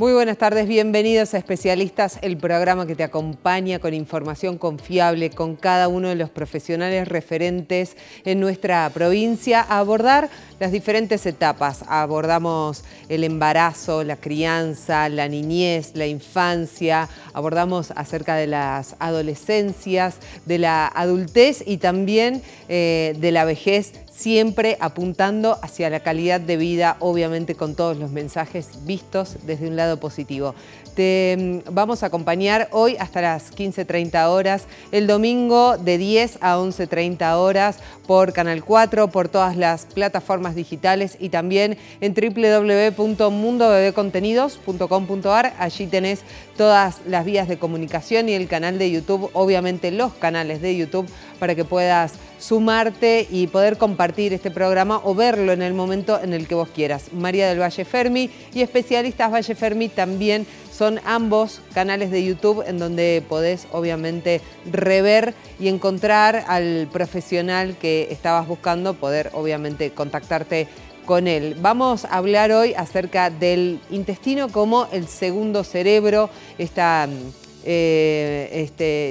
Muy buenas tardes, bienvenidos a Especialistas, el programa que te acompaña con información confiable, con cada uno de los profesionales referentes en nuestra provincia a abordar las diferentes etapas. Abordamos el embarazo, la crianza, la niñez, la infancia, abordamos acerca de las adolescencias, de la adultez y también de la vejez, siempre apuntando hacia la calidad de vida, obviamente con todos los mensajes vistos desde un lado positivo. Te vamos a acompañar hoy hasta las 15:30 horas, el domingo de 10 a 11:30 horas por Canal 4, por todas las plataformas digitales y también en www.mundobebecontenidos.com.ar. Allí tenés todas las vías de comunicación y el canal de YouTube, obviamente los canales de YouTube, para que puedas sumarte y poder compartir este programa o verlo en el momento en el que vos quieras. María del Valle Fermi y Especialistas Valle Fermi también son ambos canales de YouTube en donde podés obviamente rever y encontrar al profesional que estabas buscando, poder obviamente contactarte con él. Vamos a hablar hoy acerca del intestino como el segundo cerebro, esta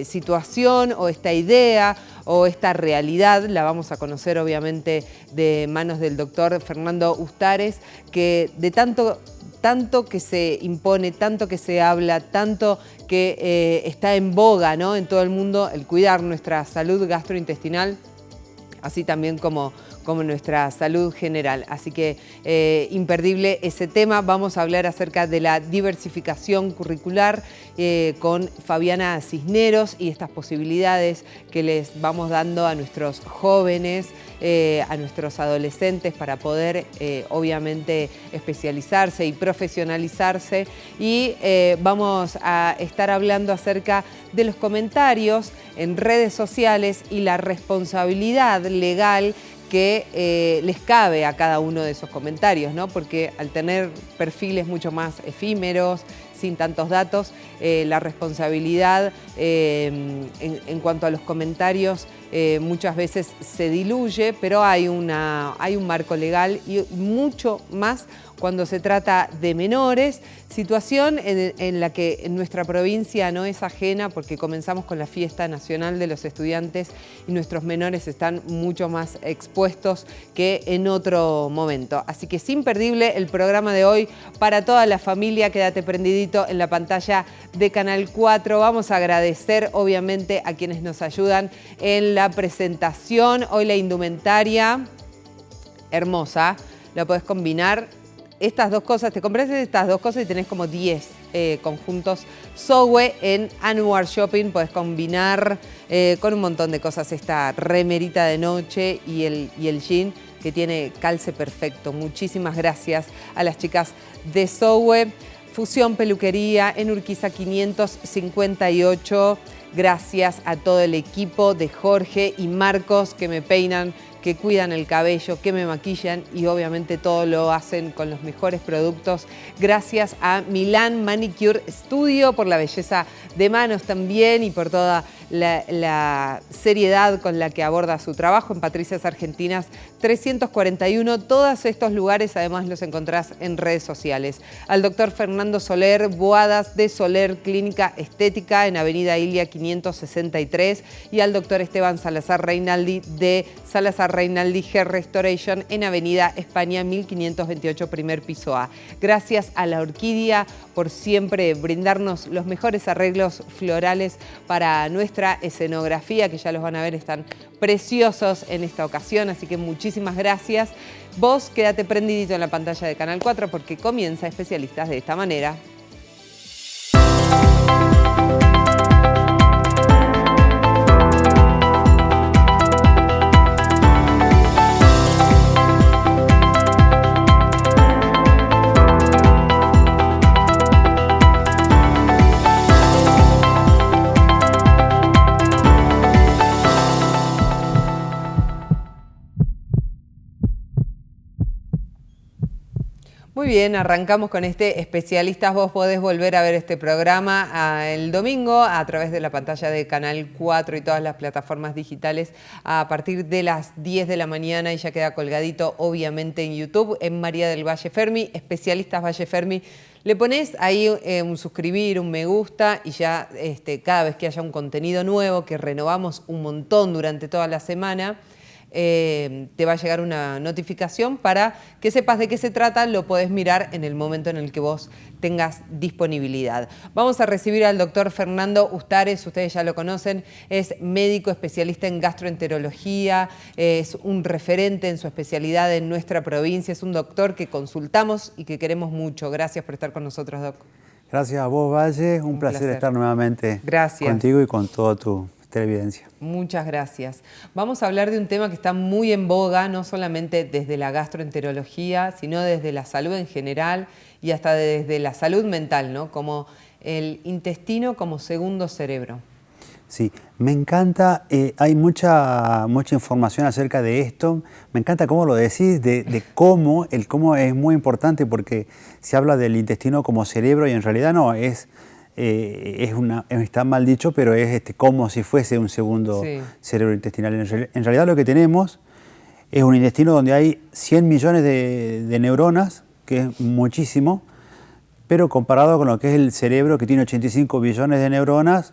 situación o esta idea o esta realidad la vamos a conocer obviamente de manos del doctor Fernando Ustares, que de tanto que se impone, tanto que se habla, tanto que está en boga, ¿no?, en todo el mundo el cuidar nuestra salud gastrointestinal, así también como nuestra salud general. Así que imperdible ese tema. Vamos a hablar acerca de la diversificación curricular con Fabiana Cisneros y estas posibilidades que les vamos dando a nuestros jóvenes, a nuestros adolescentes para poder obviamente especializarse y profesionalizarse. Y vamos a estar hablando acerca de los comentarios en redes sociales y la responsabilidad legal que les cabe a cada uno de esos comentarios, ¿no? Porque al tener perfiles mucho más efímeros, sin tantos datos, la responsabilidad en cuanto a los comentarios muchas veces se diluye, pero hay un marco legal y mucho más cuando se trata de menores, situación en la que en nuestra provincia no es ajena porque comenzamos con la fiesta nacional de los estudiantes y nuestros menores están mucho más expuestos que en otro momento. Así que es imperdible el programa de hoy para toda la familia. Quédate prendidito en la pantalla de Canal 4. Vamos a agradecer obviamente a quienes nos ayudan en la presentación. Hoy la indumentaria hermosa, la podés combinar. Estas dos cosas, te compras estas dos cosas y tenés como 10 conjuntos Sowe en Anwar Shopping. Podés combinar con un montón de cosas esta remerita de noche y el jean que tiene calce perfecto. Muchísimas gracias a las chicas de Sowe. Fusión Peluquería en Urquiza 558. Gracias a todo el equipo de Jorge y Marcos que me peinan, que cuidan el cabello, que me maquillan y obviamente todo lo hacen con los mejores productos. Gracias a Milán Manicure Studio por la belleza de manos también y por toda la seriedad con la que aborda su trabajo en Patricias Argentinas 341. Todos estos lugares además los encontrás en redes sociales. Al doctor Fernando Soler, Boadas de Soler Clínica Estética en Avenida Ilia 563 y al doctor Esteban Salazar Reinaldi de Salazar Reinaldi Hair Restoration en Avenida España 1528, primer piso A. Gracias a La Orquídea por siempre brindarnos los mejores arreglos florales para nuestra escenografía, que ya los van a ver, están preciosos en esta ocasión, así que muchísimas gracias. Vos quédate prendidito en la pantalla de Canal 4 porque comienza Especialistas de esta manera. Muy Muy bien, arrancamos con este Especialistas. Vos podés volver a ver este programa el domingo a través de la pantalla de Canal 4 y todas las plataformas digitales a partir de las 10 de la mañana y ya queda colgadito obviamente en YouTube, en María del Valle Fermi, Especialistas Valle Fermi. Le pones ahí un suscribir, un me gusta y ya cada vez que haya un contenido nuevo que renovamos un montón durante toda la semana, te va a llegar una notificación para que sepas de qué se trata, lo podés mirar en el momento en el que vos tengas disponibilidad. Vamos a recibir al doctor Fernando Ustares, ustedes ya lo conocen, es médico especialista en gastroenterología, es un referente en su especialidad en nuestra provincia, es un doctor que consultamos y que queremos mucho. Gracias por estar con nosotros, doc. Gracias a vos, Valle, un placer estar nuevamente contigo y con toda tu televidencia. Muchas gracias. Vamos a hablar de un tema que está muy en boga, no solamente desde la gastroenterología, sino desde la salud en general y hasta desde la salud mental, ¿no? Como el intestino como segundo cerebro. Sí, me encanta, hay mucha información acerca de esto. Me encanta cómo lo decís, de cómo, el cómo es muy importante porque se habla del intestino como cerebro y en realidad no, está mal dicho, pero es como si fuese un segundo cerebro intestinal. En realidad lo que tenemos es un intestino donde hay 100 millones de neuronas, que es muchísimo, pero comparado con lo que es el cerebro, que tiene 85 billones de neuronas,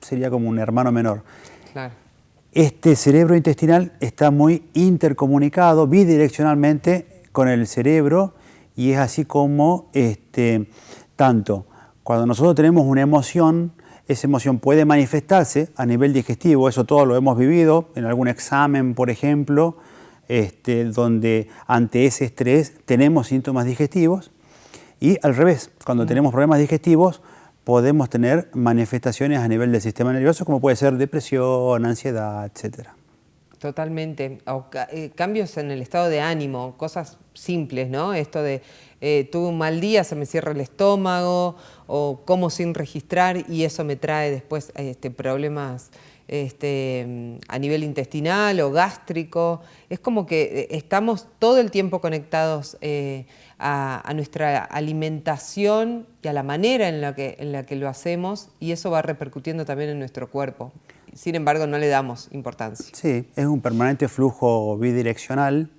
sería como un hermano menor. Claro. Este cerebro intestinal está muy intercomunicado bidireccionalmente con el cerebro y es así como tanto cuando nosotros tenemos una emoción, esa emoción puede manifestarse a nivel digestivo, eso todo lo hemos vivido en algún examen, por ejemplo, donde ante ese estrés tenemos síntomas digestivos y al revés, cuando tenemos problemas digestivos podemos tener manifestaciones a nivel del sistema nervioso como puede ser depresión, ansiedad, etc. Totalmente. O cambios en el estado de ánimo, cosas simples, ¿no? Esto de tuve un mal día, se me cierra el estómago, o como sin registrar y eso me trae después problemas a nivel intestinal o gástrico. Es como que estamos todo el tiempo conectados a nuestra alimentación y a la manera en la que lo hacemos y eso va repercutiendo también en nuestro cuerpo. Sin embargo, no le damos importancia. Sí, es un permanente flujo bidireccional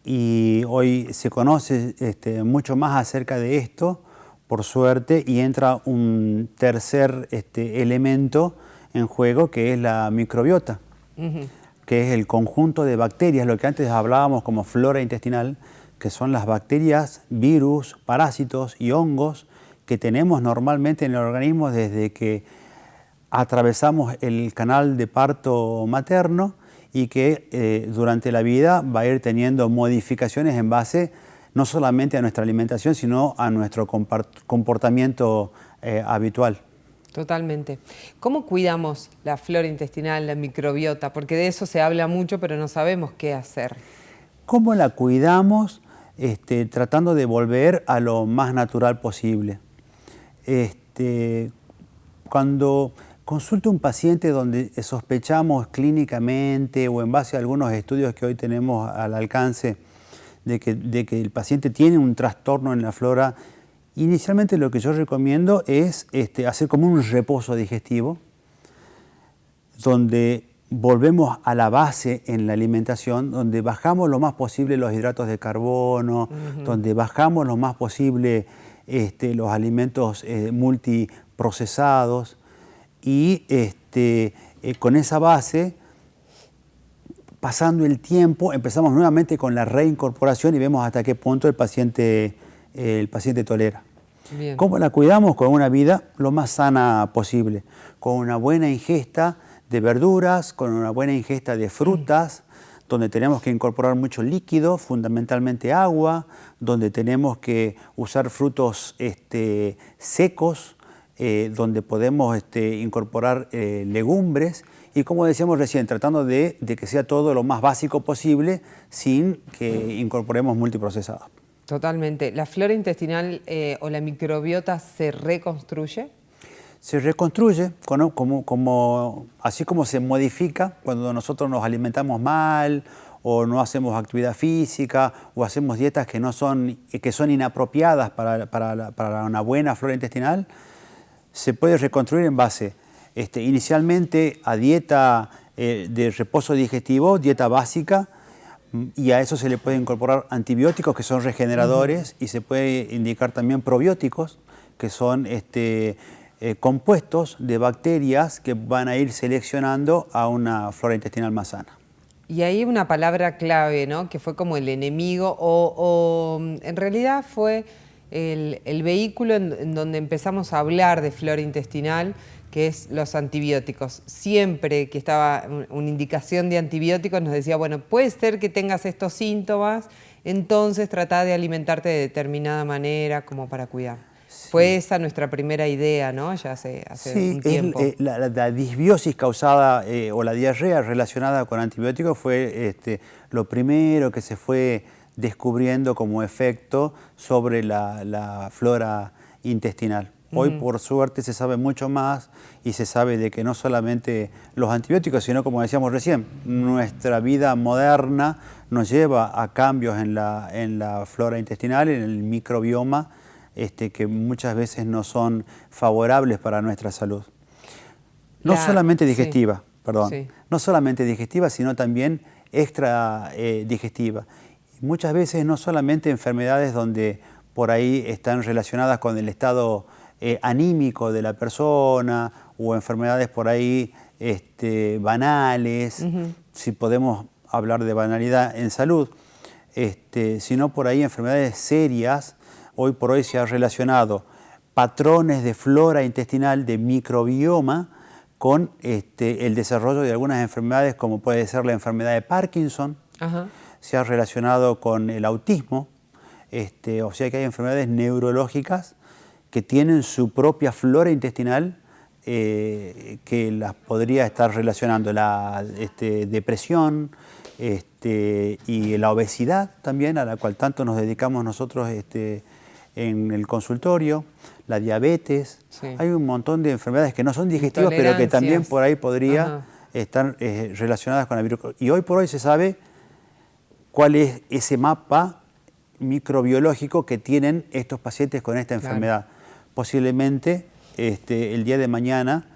y hoy se conoce mucho más acerca de esto, por suerte, y entra un tercer elemento en juego que es la microbiota, que es el conjunto de bacterias, lo que antes hablábamos como flora intestinal, que son las bacterias, virus, parásitos y hongos que tenemos normalmente en el organismo desde que atravesamos el canal de parto materno y que durante la vida va a ir teniendo modificaciones en base no solamente a nuestra alimentación, sino a nuestro comportamiento habitual. Totalmente. ¿Cómo cuidamos la flora intestinal, la microbiota? Porque de eso se habla mucho, pero no sabemos qué hacer. ¿Cómo la cuidamos? Tratando de volver a lo más natural posible. Cuando consulto a un paciente donde sospechamos clínicamente o en base a algunos estudios que hoy tenemos al alcance de que el paciente tiene un trastorno en la flora, inicialmente lo que yo recomiendo es hacer como un reposo digestivo, donde volvemos a la base en la alimentación, donde bajamos lo más posible los hidratos de carbono, donde bajamos lo más posible los alimentos multiprocesados y con esa base, pasando el tiempo, empezamos nuevamente con la reincorporación y vemos hasta qué punto el paciente tolera. Bien. ¿Cómo la cuidamos? Con una vida lo más sana posible, con una buena ingesta de verduras, con una buena ingesta de frutas, donde tenemos que incorporar mucho líquido, fundamentalmente agua, donde tenemos que usar frutos secos, donde podemos incorporar legumbres y, como decíamos recién, tratando de que sea todo lo más básico posible sin que incorporemos multiprocesados. Totalmente. ¿La flora intestinal o la microbiota se reconstruye? Se reconstruye, así como se modifica cuando nosotros nos alimentamos mal o no hacemos actividad física, o hacemos dietas que son inapropiadas para una buena flora intestinal, se puede reconstruir en base inicialmente a dieta de reposo digestivo, dieta básica, y a eso se le puede incorporar antibióticos que son regeneradores, y se puede indicar también probióticos, que son compuestos de bacterias que van a ir seleccionando a una flora intestinal más sana. Y ahí una palabra clave, ¿no? Que fue como el enemigo, o en realidad fue el vehículo en donde empezamos a hablar de flora intestinal, que es los antibióticos. Siempre que estaba una indicación de antibióticos nos decía, bueno, puede ser que tengas estos síntomas, entonces trata de alimentarte de determinada manera como para cuidar. Sí. Fue esa nuestra primera idea, ¿no? Ya hace un tiempo. La disbiosis causada o la diarrea relacionada con antibióticos fue lo primero que se fue descubriendo como efecto sobre la flora intestinal. Hoy, por suerte, se sabe mucho más y se sabe de que no solamente los antibióticos, sino, como decíamos recién, nuestra vida moderna nos lleva a cambios en la flora intestinal, en el microbioma, que muchas veces no son favorables para nuestra salud. No solamente digestiva, no solamente digestiva, sino también extra digestiva. Muchas veces no solamente enfermedades donde por ahí están relacionadas con el estado anímico de la persona, o enfermedades por ahí banales, si podemos hablar de banalidad en salud, sino por ahí enfermedades serias. Hoy por hoy se ha relacionado patrones de flora intestinal, de microbioma, con el desarrollo de algunas enfermedades, como puede ser la enfermedad de Parkinson. Se ha relacionado con el autismo, o sea que hay enfermedades neurológicas que tienen su propia flora intestinal, que las podría estar relacionando la depresión y la obesidad también, a la cual tanto nos dedicamos nosotros en el consultorio, la diabetes. Hay un montón de enfermedades que no son digestivas, pero que también por ahí podría estar relacionadas con la virus. Y hoy por hoy se sabe cuál es ese mapa microbiológico que tienen estos pacientes con esta enfermedad. Posiblemente el día de mañana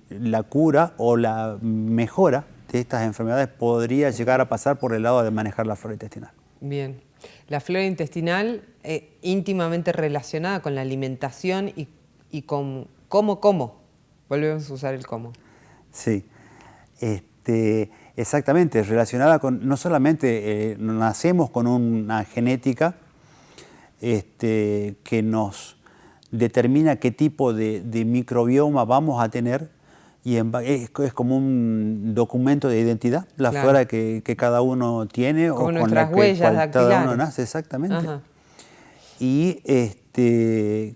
la cura o la mejora de estas enfermedades podría llegar a pasar por el lado de manejar la flora intestinal. Bien. La flora intestinal íntimamente relacionada con la alimentación y con cómo. Volvemos a usar el cómo. Sí. Exactamente, relacionada con, no solamente nacemos con una genética que nos determina qué tipo de microbioma vamos a tener, y es como un documento de identidad, la flora que cada uno tiene, como o con nuestras huellas dactilares. Cada uno nace, exactamente. Y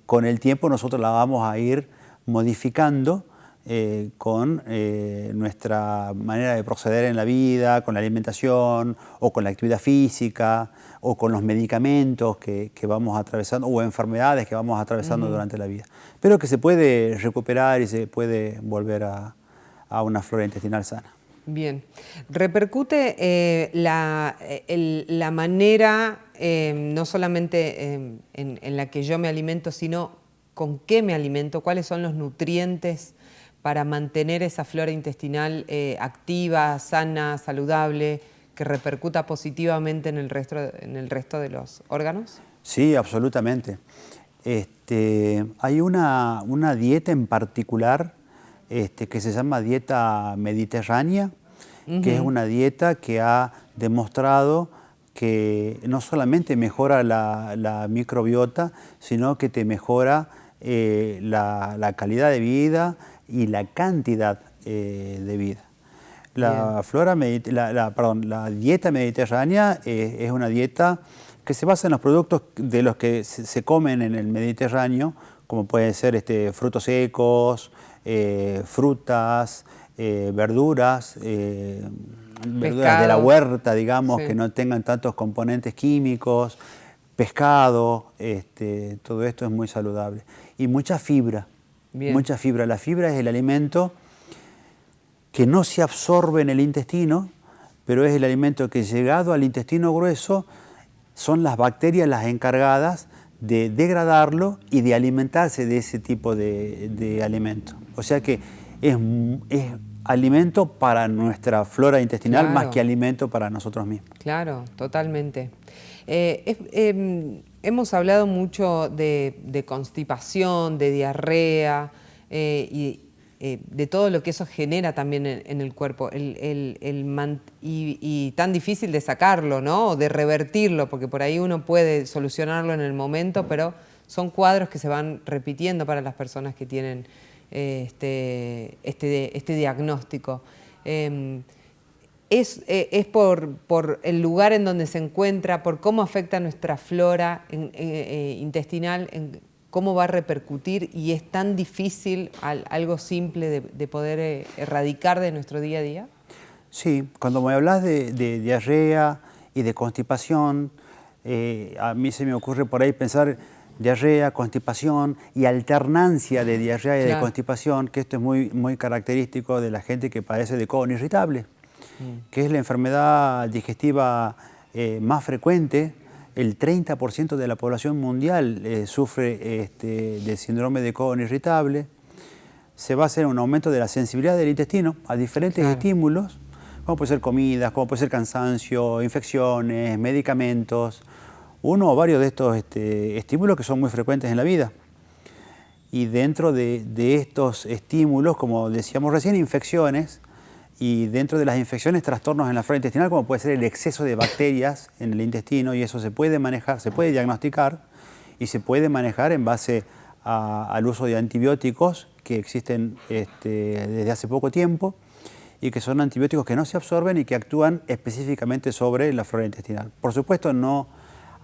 con el tiempo nosotros la vamos a ir modificando con nuestra manera de proceder en la vida, con la alimentación, o con la actividad física, o con los medicamentos que vamos atravesando, o enfermedades que vamos atravesando durante la vida. Pero que se puede recuperar y se puede volver a una flora intestinal sana. Bien. ¿Repercute la manera, no solamente en la que yo me alimento, sino con qué me alimento? ¿Cuáles son los nutrientes para mantener esa flora intestinal activa, sana, saludable, que repercuta positivamente en el resto de los órganos? Sí, absolutamente. Hay una dieta en particular que se llama dieta mediterránea, que es una dieta que ha demostrado que no solamente mejora la microbiota, sino que te mejora la calidad de vida y la cantidad de vida. La dieta mediterránea es una dieta que se basa en los productos de los que se comen en el Mediterráneo, como pueden ser frutos secos, frutas, verduras de la huerta, digamos, que no tengan tantos componentes químicos, pescado, todo esto es muy saludable. Y mucha fibra. Mucha fibra. La fibra es el alimento que no se absorbe en el intestino, pero es el alimento que, llegado al intestino grueso, son las bacterias las encargadas de degradarlo y de alimentarse de ese tipo de alimento. O sea que es alimento para nuestra flora intestinal, Claro. más que alimento para nosotros mismos. Claro, totalmente. Hemos hablado mucho de constipación, de diarrea y de todo lo que eso genera también en el cuerpo y tan difícil de sacarlo, ¿no? O de revertirlo, porque por ahí uno puede solucionarlo en el momento, pero son cuadros que se van repitiendo para las personas que tienen este diagnóstico. Es por el lugar en donde se encuentra, por cómo afecta nuestra flora intestinal, en cómo va a repercutir, y es tan difícil algo simple de poder erradicar de nuestro día a día. Sí, cuando me hablas de diarrea y de constipación, a mí se me ocurre por ahí pensar diarrea, constipación y alternancia de diarrea y de constipación, que esto es muy característico de la gente que padece de colon irritable, que es la enfermedad digestiva más frecuente. El 30% de la población mundial sufre del síndrome de colon irritable. Se basa en un aumento de la sensibilidad del intestino a diferentes estímulos, como puede ser comidas, como puede ser cansancio, infecciones, medicamentos, uno o varios de estos estímulos que son muy frecuentes en la vida. Y dentro de estos estímulos, como decíamos recién, infecciones, y dentro de las infecciones, trastornos en la flora intestinal, como puede ser el exceso de bacterias en el intestino, y eso se puede manejar, se puede diagnosticar y se puede manejar en base al uso de antibióticos que existen desde hace poco tiempo y que son antibióticos que no se absorben y que actúan específicamente sobre la flora intestinal. Por supuesto, no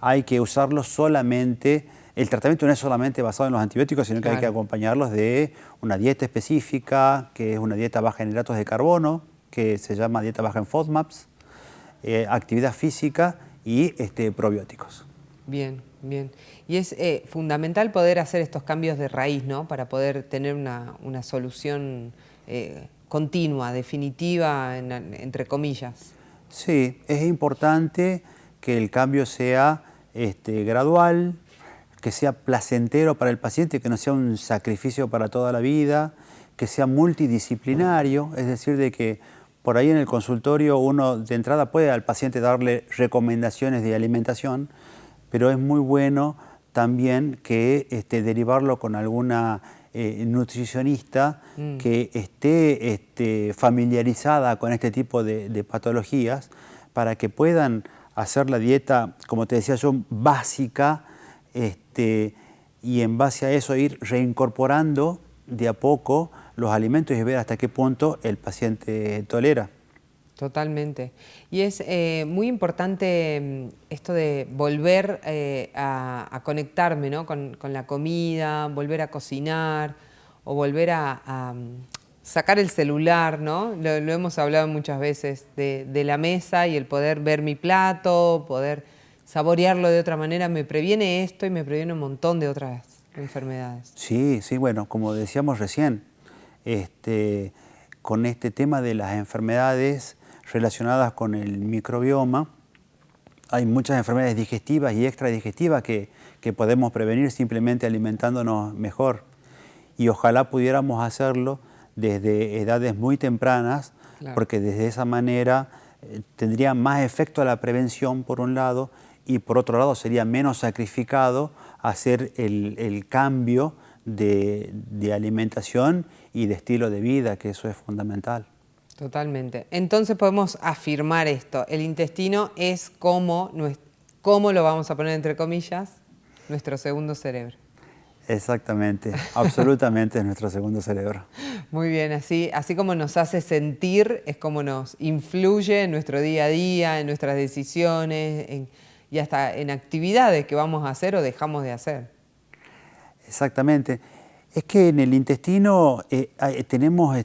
hay que usarlos solamente, el tratamiento no es solamente basado en los antibióticos, sino que hay que acompañarlos de una dieta específica, que es una dieta baja en hidratos de carbono, que se llama dieta baja en FODMAPs, actividad física y probióticos. Bien, bien. Y es fundamental poder hacer estos cambios de raíz, ¿no? Para poder tener una solución continua, definitiva, entre comillas. Sí, es importante que el cambio sea gradual, que sea placentero para el paciente, que no sea un sacrificio para toda la vida, que sea multidisciplinario, es decir, de que por ahí en el consultorio uno de entrada puede al paciente darle recomendaciones de alimentación, pero es muy bueno también que derivarlo con alguna nutricionista que esté familiarizada con este tipo de patologías, para que puedan hacer la dieta, como te decía yo, básica, y en base a eso ir reincorporando de a poco los alimentos y ver hasta qué punto el paciente tolera. Totalmente. Y es muy importante esto de volver a conectarme, ¿no? con la comida, volver a cocinar o volver a sacar el celular, ¿no? Lo hemos hablado muchas veces de la mesa, y el poder ver mi plato, poder saborearlo de otra manera, me previene esto y me previene un montón de otras enfermedades. Sí, sí, bueno, como decíamos recién, con este tema de las enfermedades relacionadas con el microbioma, hay muchas enfermedades digestivas y extradigestivas que podemos prevenir simplemente alimentándonos mejor. Y ojalá pudiéramos hacerlo desde edades muy tempranas, porque desde esa manera tendría más efecto a la prevención, por un lado, y por otro lado sería menos sacrificado hacer el cambio de alimentación y de estilo de vida, que eso es fundamental. Totalmente. Entonces podemos afirmar esto: el intestino es como lo vamos a poner entre comillas, nuestro segundo cerebro. Exactamente, absolutamente es nuestro segundo cerebro. Muy bien, así como nos hace sentir, es como nos influye en nuestro día a día, en nuestras decisiones, y hasta en actividades que vamos a hacer o dejamos de hacer. Exactamente. Es que en el intestino tenemos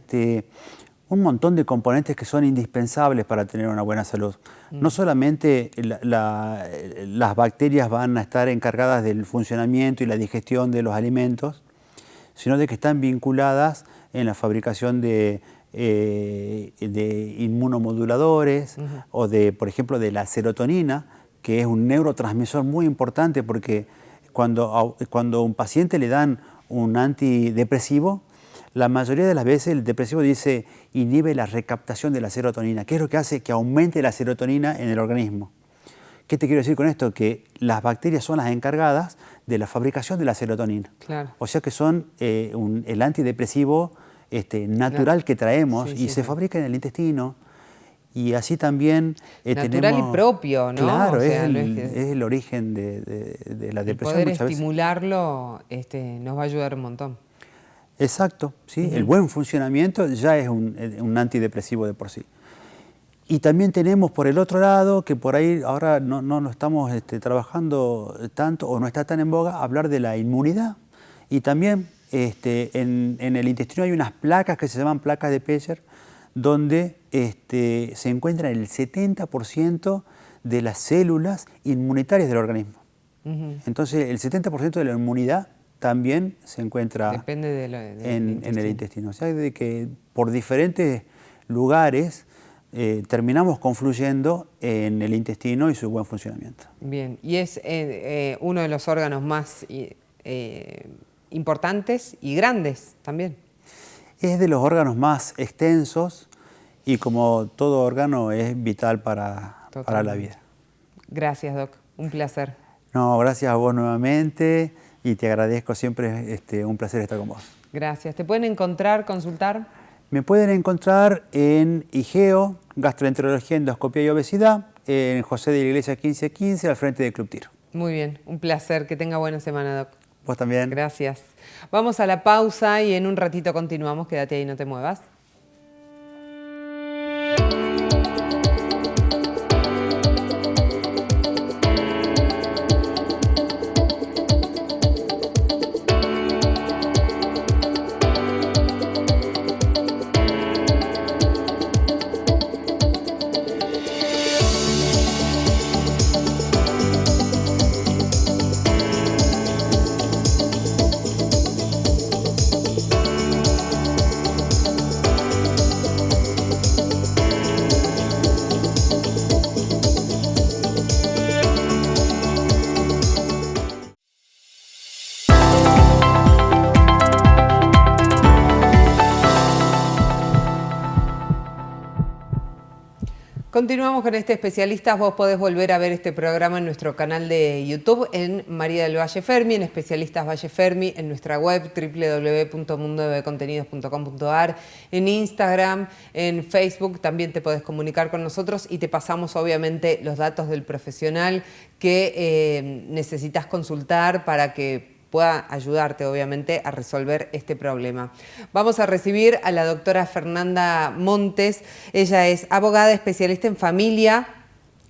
un montón de componentes que son indispensables para tener una buena salud. No solamente las bacterias van a estar encargadas del funcionamiento y la digestión de los alimentos, sino de que están vinculadas en la fabricación de de inmunomoduladores o de, por ejemplo, de la serotonina, que es un neurotransmisor muy importante porque cuando a un paciente le dan un antidepresivo, la mayoría de las veces el depresivo dice inhibe la recaptación de la serotonina, que es lo que hace que aumente la serotonina en el organismo. ¿Qué te quiero decir con esto? Que las bacterias son las encargadas de la fabricación de la serotonina. Claro. O sea que son el antidepresivo natural que traemos y se fabrica en el intestino. Y así también natural y propio, ¿no? Claro, o sea, es el origen de la depresión poder muchas veces. estimularlo nos va a ayudar un montón. Exacto, ¿sí? El buen funcionamiento ya es un antidepresivo de por sí. Y también tenemos por el otro lado, que por ahí ahora no lo estamos trabajando tanto o no está tan en boga, hablar de la inmunidad. Y también en el intestino hay unas placas que se llaman placas de Peyer, donde se encuentra el 70% de las células inmunitarias del organismo. Entonces el 70% de la inmunidad también se encuentra Depende en el intestino. O sea, de que por diferentes lugares terminamos confluyendo en el intestino y su buen funcionamiento. Bien, y es uno de los órganos más importantes y grandes también. Es de los órganos más extensos y como todo órgano es vital para la vida. Gracias, Doc. Un placer. No, gracias a vos nuevamente y te agradezco siempre, un placer estar con vos. Gracias. ¿Te pueden encontrar, consultar? Me pueden encontrar en IGEO, Gastroenterología, Endoscopía y Obesidad, en José de la Iglesia 1515, al frente del Club Tiro. Muy bien, un placer. Que tenga buena semana, Doc. Vos también. Gracias. Vamos a la pausa y en un ratito continuamos. Quédate ahí, no te muevas. Continuamos con este Especialistas. Vos podés volver a ver este programa en nuestro canal de YouTube, en María del Valle Fermi, en Especialistas Valle Fermi, en nuestra web www.mundobcontenidos.com.ar, en Instagram, en Facebook. También te podés comunicar con nosotros y te pasamos obviamente los datos del profesional que necesitas consultar para que pueda ayudarte, obviamente, a resolver este problema. Vamos a recibir a la doctora Fernanda Montes. Ella es abogada especialista en familia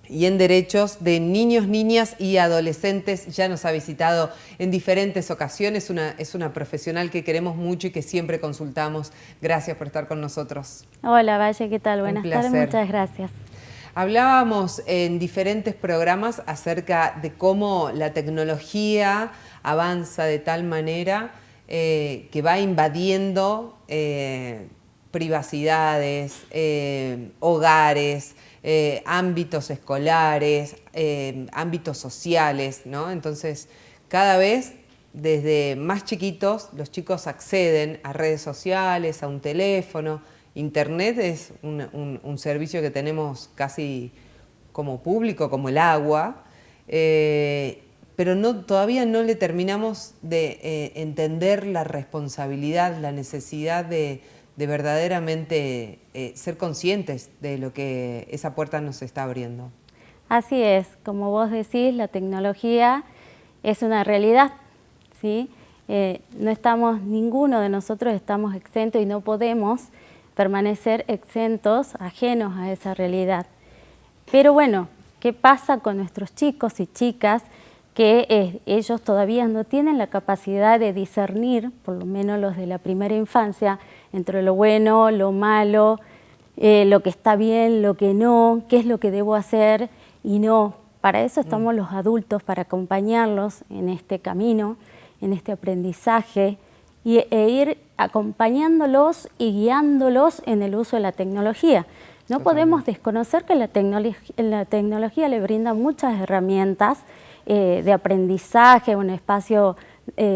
y en derechos de niños, niñas y adolescentes. Ya nos ha visitado en diferentes ocasiones. Es una profesional que queremos mucho y que siempre consultamos. Gracias por estar con nosotros. Hola, Valle, ¿qué tal? Buenas tardes, muchas gracias. Hablábamos en diferentes programas acerca de cómo la tecnología avanza de tal manera que va invadiendo privacidades, hogares, ámbitos escolares, ámbitos sociales, ¿no? Entonces, cada vez desde más chiquitos los chicos acceden a redes sociales, a un teléfono. Internet es un servicio que tenemos casi como público, como el agua, pero todavía no le terminamos de entender la responsabilidad, la necesidad de verdaderamente ser conscientes de lo que esa puerta nos está abriendo. Así es, como vos decís, la tecnología es una realidad, ¿sí? Ninguno de nosotros estamos exentos y no podemos permanecer exentos, ajenos a esa realidad. Pero bueno, ¿qué pasa con nuestros chicos y chicas que ellos todavía no tienen la capacidad de discernir, por lo menos los de la primera infancia, entre lo bueno, lo malo, lo que está bien, lo que no, qué es lo que debo hacer y no? Para eso estamos los adultos, para acompañarlos en este camino, en este aprendizaje e ir acompañándolos y guiándolos en el uso de la tecnología. No podemos desconocer que la tecnología le brinda muchas herramientas de aprendizaje, un espacio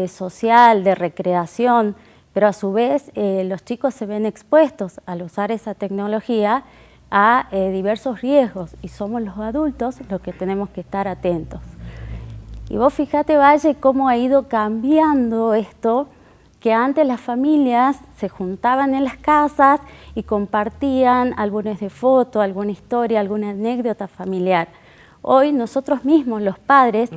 social, de recreación, pero a su vez los chicos se ven expuestos al usar esa tecnología a diversos riesgos y somos los adultos los que tenemos que estar atentos. Y vos fíjate, Valle, cómo ha ido cambiando esto, que antes las familias se juntaban en las casas y compartían álbumes de fotos, alguna historia, alguna anécdota familiar. Hoy nosotros mismos, los padres,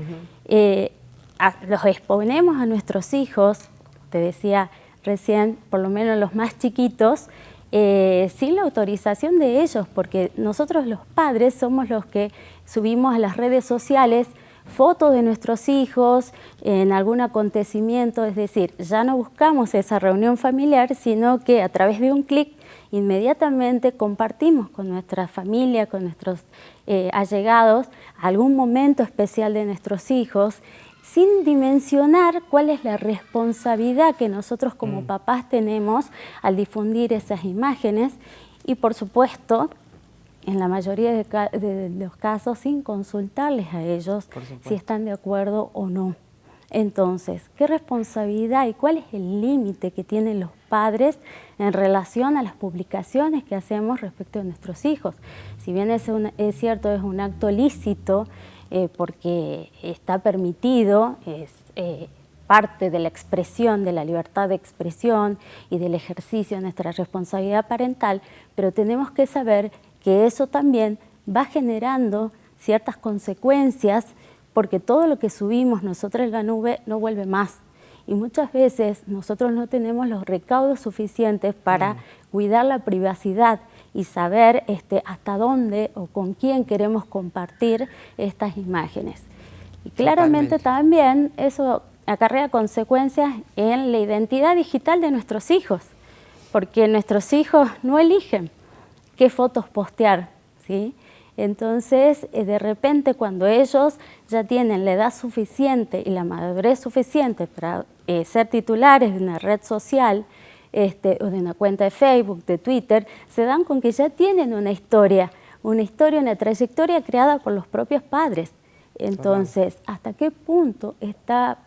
los exponemos a nuestros hijos, te decía recién, por lo menos los más chiquitos, sin la autorización de ellos, porque nosotros los padres somos los que subimos a las redes sociales fotos de nuestros hijos en algún acontecimiento, es decir, ya no buscamos esa reunión familiar, sino que a través de un clic inmediatamente compartimos con nuestra familia, con nuestros allegados, algún momento especial de nuestros hijos, sin dimensionar cuál es la responsabilidad que nosotros como papás tenemos al difundir esas imágenes y, por supuesto, en la mayoría de los casos, sin consultarles a ellos si están de acuerdo o no. Entonces, ¿qué responsabilidad y cuál es el límite que tienen los padres en relación a las publicaciones que hacemos respecto a nuestros hijos? Si bien es cierto, es un acto lícito, porque está permitido, es parte de la expresión, de la libertad de expresión y del ejercicio de nuestra responsabilidad parental, pero tenemos que saber que eso también va generando ciertas consecuencias, porque todo lo que subimos nosotros en la nube no vuelve más. Y muchas veces nosotros no tenemos los recaudos suficientes para cuidar la privacidad y saber hasta dónde o con quién queremos compartir estas imágenes. Y claramente también eso acarrea consecuencias en la identidad digital de nuestros hijos, porque nuestros hijos no eligen qué fotos postear, ¿sí? Entonces, de repente, cuando ellos ya tienen la edad suficiente y la madurez suficiente para ser titulares de una red social o de una cuenta de Facebook, de Twitter, se dan con que ya tienen una historia, una trayectoria creada por los propios padres. Entonces, ¿hasta qué punto está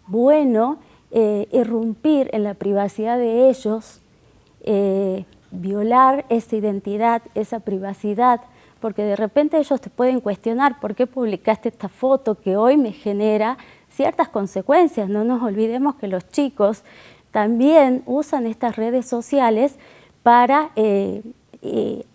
bueno irrumpir en la privacidad de ellos, violar esa identidad, esa privacidad? Porque de repente ellos te pueden cuestionar por qué publicaste esta foto que hoy me genera ciertas consecuencias. No nos olvidemos que los chicos también usan estas redes sociales para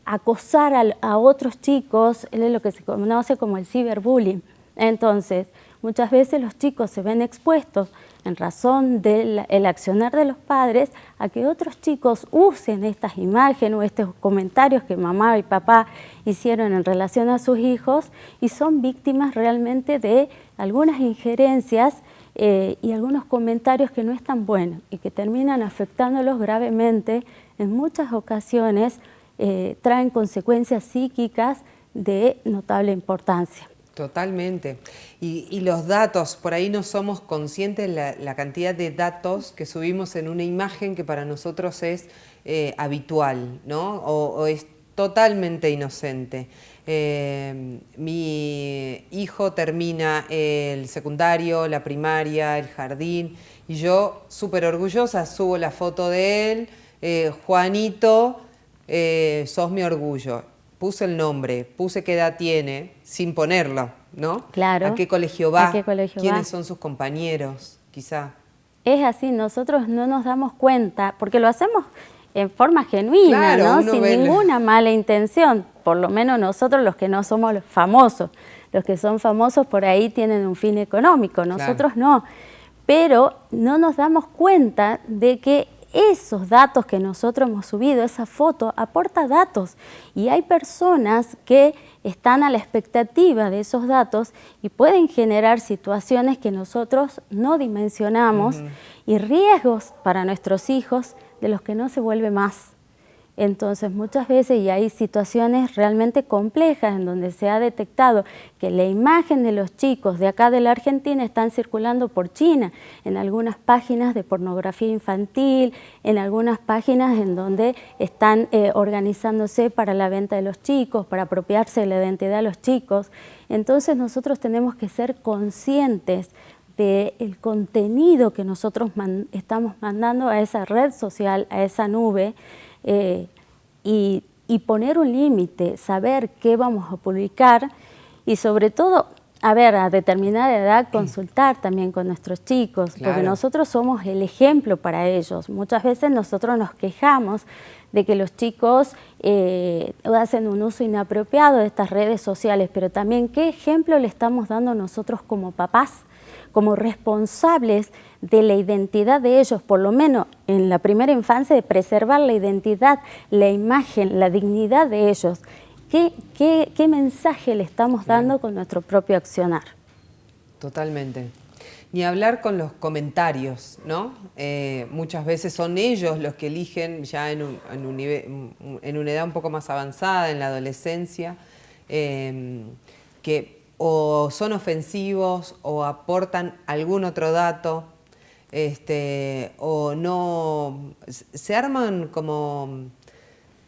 acosar a otros chicos, es lo que se conoce como el ciberbullying. Entonces, muchas veces los chicos se ven expuestos en razón del accionar de los padres a que otros chicos usen estas imágenes o estos comentarios que mamá y papá hicieron en relación a sus hijos y son víctimas realmente de algunas injerencias y algunos comentarios que no están buenos y que terminan afectándolos gravemente. En muchas ocasiones traen consecuencias psíquicas de notable importancia. Totalmente. Y los datos, por ahí no somos conscientes de la cantidad de datos que subimos en una imagen que para nosotros es habitual, ¿no? O es totalmente inocente. Mi hijo termina el secundario, la primaria, el jardín, y yo, súper orgullosa, subo la foto de él, Juanito, sos mi orgullo. Puse el nombre, puse qué edad tiene, sin ponerlo, ¿no? Claro. ¿A qué colegio va? ¿A qué colegio ¿Quiénes va? son sus compañeros? Quizá. Es así, nosotros no nos damos cuenta, porque lo hacemos en forma genuina, Claro, ¿no? Sin ninguna mala intención, por lo menos nosotros los que no somos los famosos. Los que son famosos por ahí tienen un fin económico, nosotros no. Pero no nos damos cuenta de que esos datos que nosotros hemos subido, esa foto, aporta datos. Y hay personas que están a la expectativa de esos datos y pueden generar situaciones que nosotros no dimensionamos y riesgos para nuestros hijos de los que no se vuelve más. Entonces muchas veces, y hay situaciones realmente complejas en donde se ha detectado que la imagen de los chicos de acá de la Argentina están circulando por China, en algunas páginas de pornografía infantil, en algunas páginas en donde están organizándose para la venta de los chicos, para apropiarse de la identidad de los chicos. Entonces nosotros tenemos que ser conscientes del contenido que nosotros estamos mandando a esa red social, a esa nube, y poner un límite, saber qué vamos a publicar y sobre todo, a determinada edad consultar también con nuestros chicos, claro, porque nosotros somos el ejemplo para ellos. Muchas veces nosotros nos quejamos de que los chicos hacen un uso inapropiado de estas redes sociales, pero también qué ejemplo le estamos dando nosotros como papás, como responsables de la identidad de ellos, por lo menos en la primera infancia, de preservar la identidad, la imagen, la dignidad de ellos. ¿Qué mensaje le estamos dando con nuestro propio accionar? Totalmente. Ni hablar con los comentarios, ¿no? Muchas veces son ellos los que eligen ya en una edad un poco más avanzada, en la adolescencia, que o son ofensivos o aportan algún otro dato, o no, se arman como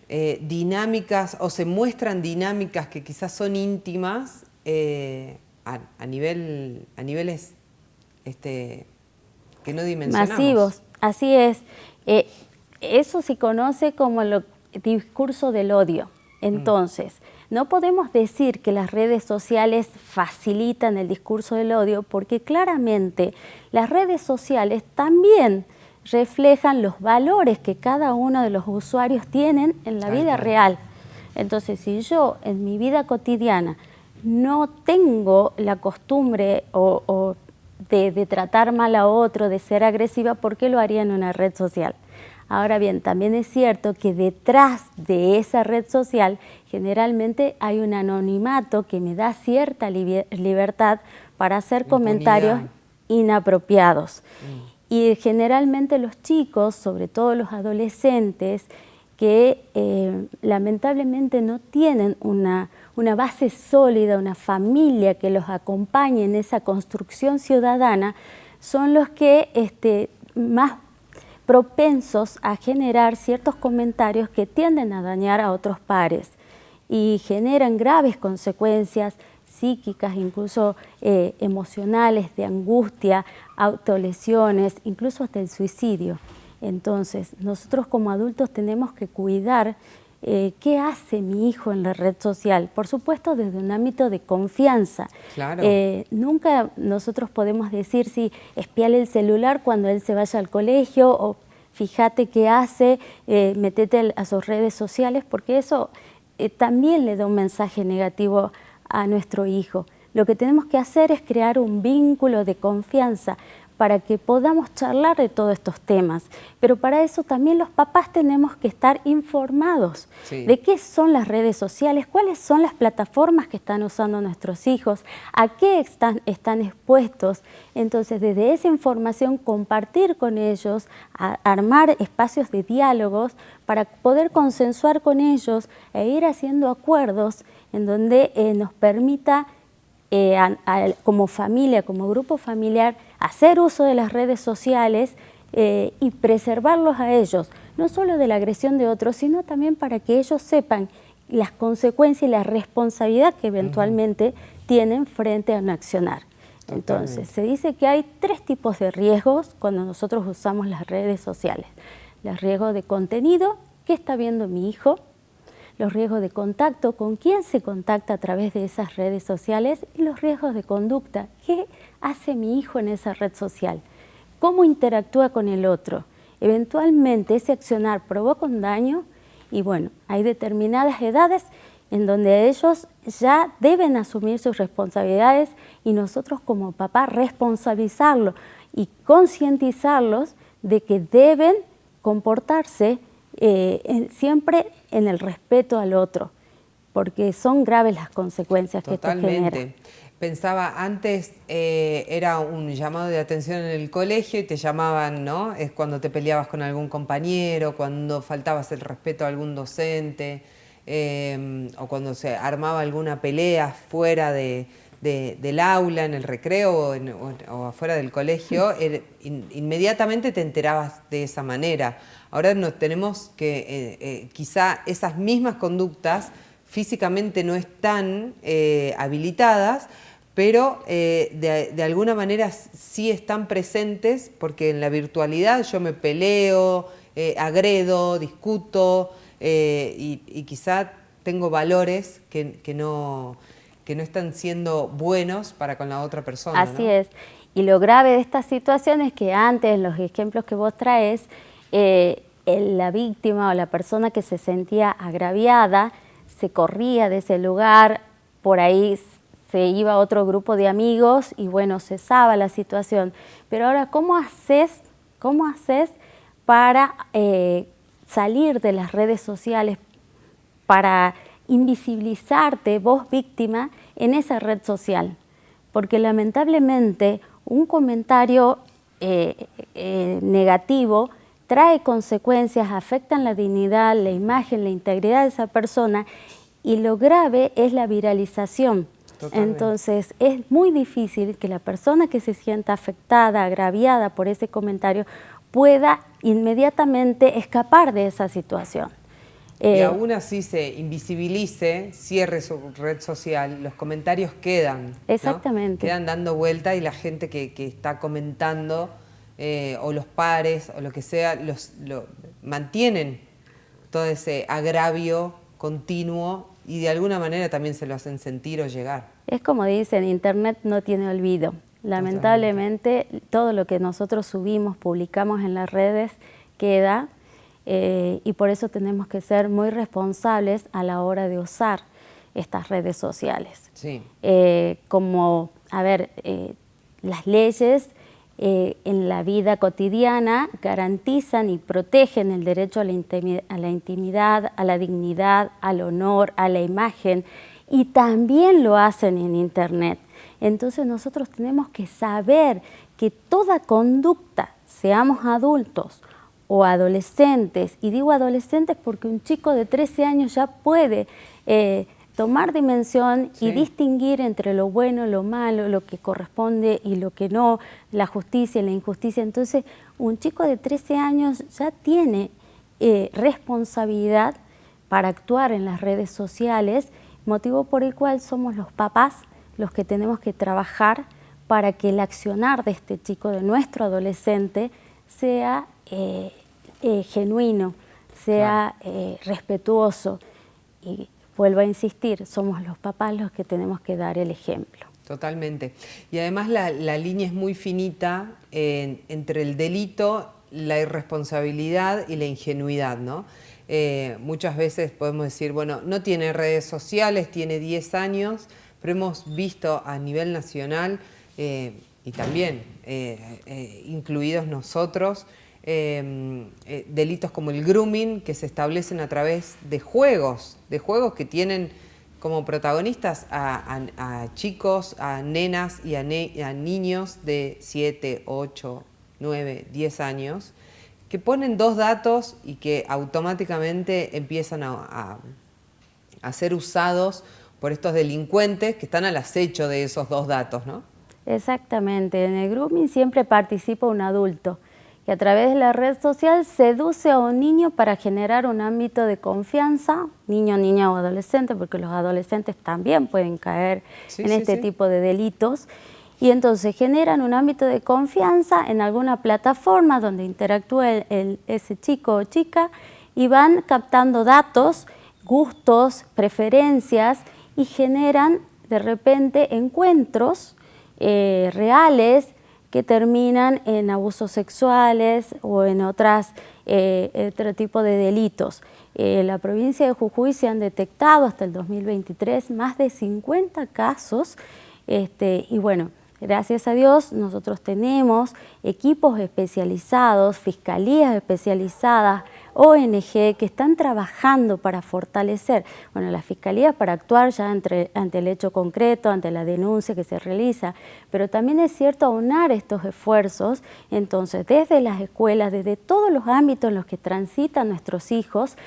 dinámicas o se muestran dinámicas que quizás son íntimas a niveles que no dimensionamos. Masivos, así es. Eso se conoce como el discurso del odio. Entonces, no podemos decir que las redes sociales facilitan el discurso del odio porque claramente las redes sociales también reflejan los valores que cada uno de los usuarios tienen en la vida real. Entonces, si yo en mi vida cotidiana no tengo la costumbre de tratar mal a otro, de ser agresiva, ¿por qué lo haría en una red social? Ahora bien, también es cierto que detrás de esa red social generalmente hay un anonimato que me da cierta libertad para hacer comentarios inapropiados. Y generalmente los chicos, sobre todo los adolescentes, que lamentablemente no tienen una base sólida, una familia que los acompañe en esa construcción ciudadana, son los que más propensos a generar ciertos comentarios que tienden a dañar a otros pares y generan graves consecuencias psíquicas, incluso emocionales, de angustia, autolesiones, incluso hasta el suicidio. Entonces, nosotros como adultos tenemos que cuidar qué hace mi hijo en la red social, por supuesto desde un ámbito de confianza. Claro. Nunca nosotros podemos decir si espíale el celular cuando él se vaya al colegio o fíjate qué hace, métete a sus redes sociales, porque eso también le da un mensaje negativo a nuestro hijo. Lo que tenemos que hacer es crear un vínculo de confianza para que podamos charlar de todos estos temas. Pero para eso también los papás tenemos que estar informados de qué son las redes sociales, cuáles son las plataformas que están usando nuestros hijos, a qué están expuestos. Entonces, desde esa información, compartir con ellos, armar espacios de diálogos para poder consensuar con ellos e ir haciendo acuerdos en donde nos permita como familia, como grupo familiar, hacer uso de las redes sociales y preservarlos a ellos, no solo de la agresión de otros, sino también para que ellos sepan las consecuencias y la responsabilidad que eventualmente tienen frente a un accionar. Entonces, se dice que hay 3 tipos de riesgos cuando nosotros usamos las redes sociales. Los riesgos de contenido, ¿qué está viendo mi hijo? Los riesgos de contacto, con quién se contacta a través de esas redes sociales, y los riesgos de conducta, qué hace mi hijo en esa red social, cómo interactúa con el otro. Eventualmente ese accionar provoca un daño y bueno, hay determinadas edades en donde ellos ya deben asumir sus responsabilidades y nosotros como papá responsabilizarlos y concientizarlos de que deben comportarse siempre en el respeto al otro, porque son graves las consecuencias que esto genera. Pensaba, antes era un llamado de atención en el colegio y te llamaban, ¿no? Es cuando te peleabas con algún compañero, cuando faltabas el respeto a algún docente, o cuando se armaba alguna pelea fuera del aula, en el recreo o afuera del colegio, inmediatamente te enterabas de esa manera. Ahora nos tenemos que, quizá esas mismas conductas físicamente no están habilitadas, pero de alguna manera sí están presentes, porque en la virtualidad yo me peleo, agredo, discuto, y quizá tengo valores que no están siendo buenos para con la otra persona, Así ¿no? es. Y lo grave de esta situación es que antes, en los ejemplos que vos traes, la víctima o la persona que se sentía agraviada se corría de ese lugar, por ahí se iba a otro grupo de amigos y bueno, cesaba la situación. Pero ahora, ¿cómo haces para salir de las redes sociales, para invisibilizarte vos víctima en esa red social? Porque lamentablemente un comentario negativo trae consecuencias, afectan la dignidad, la imagen, la integridad de esa persona, y lo grave es la viralización. Totalmente. Entonces es muy difícil que la persona que se sienta afectada, agraviada por ese comentario, pueda inmediatamente escapar de esa situación. Y aún así se invisibilice, cierre su red social, los comentarios quedan. Exactamente. ¿No? Quedan dando vuelta y la gente que está comentando, o los pares, o lo que sea, mantienen todo ese agravio continuo y de alguna manera también se lo hacen sentir o llegar. Es como dicen, Internet no tiene olvido. Lamentablemente, todo lo que nosotros subimos, publicamos en las redes, queda. Y por eso tenemos que ser muy responsables a la hora de usar estas redes sociales. Sí. Las leyes en la vida cotidiana garantizan y protegen el derecho a la intimidad, a la dignidad, al honor, a la imagen, y también lo hacen en Internet. Entonces nosotros tenemos que saber que toda conducta, seamos adultos o adolescentes, y digo adolescentes porque un chico de 13 años ya puede tomar dimensión y distinguir entre lo bueno, lo malo, lo que corresponde y lo que no, la justicia y la injusticia. Entonces, un chico de 13 años ya tiene responsabilidad para actuar en las redes sociales, motivo por el cual somos los papás los que tenemos que trabajar para que el accionar de este chico, de nuestro adolescente, sea genuino, sea respetuoso. Y vuelvo a insistir, somos los papás los que tenemos que dar el ejemplo. Totalmente. Y además la línea es muy finita entre el delito, la irresponsabilidad y la ingenuidad, ¿no? Muchas veces podemos decir, bueno, no tiene redes sociales, tiene 10 años, pero hemos visto a nivel nacional y también incluidos nosotros, delitos como el grooming, que se establecen a través de juegos que tienen como protagonistas a chicos, a nenas y a niños de 7, 8, 9, 10 años, que ponen dos datos y que automáticamente empiezan a ser usados por estos delincuentes que están al acecho de esos dos datos, ¿no? Exactamente. En el grooming siempre participa un adulto que a través de la red social seduce a un niño para generar un ámbito de confianza, niño, niña o adolescente, porque los adolescentes también pueden caer en este tipo de delitos. Y entonces generan un ámbito de confianza en alguna plataforma donde interactúa ese chico o chica, y van captando datos, gustos, preferencias, y generan de repente encuentros reales que terminan en abusos sexuales o en otro tipo de delitos. En la provincia de Jujuy se han detectado hasta el 2023 más de 50 casos, y bueno, gracias a Dios, nosotros tenemos equipos especializados, fiscalías especializadas, ONG que están trabajando para fortalecer, bueno, las fiscalías para actuar ya ante el hecho concreto, ante la denuncia que se realiza, pero también es cierto aunar estos esfuerzos, entonces desde las escuelas, desde todos los ámbitos en los que transitan nuestros hijos,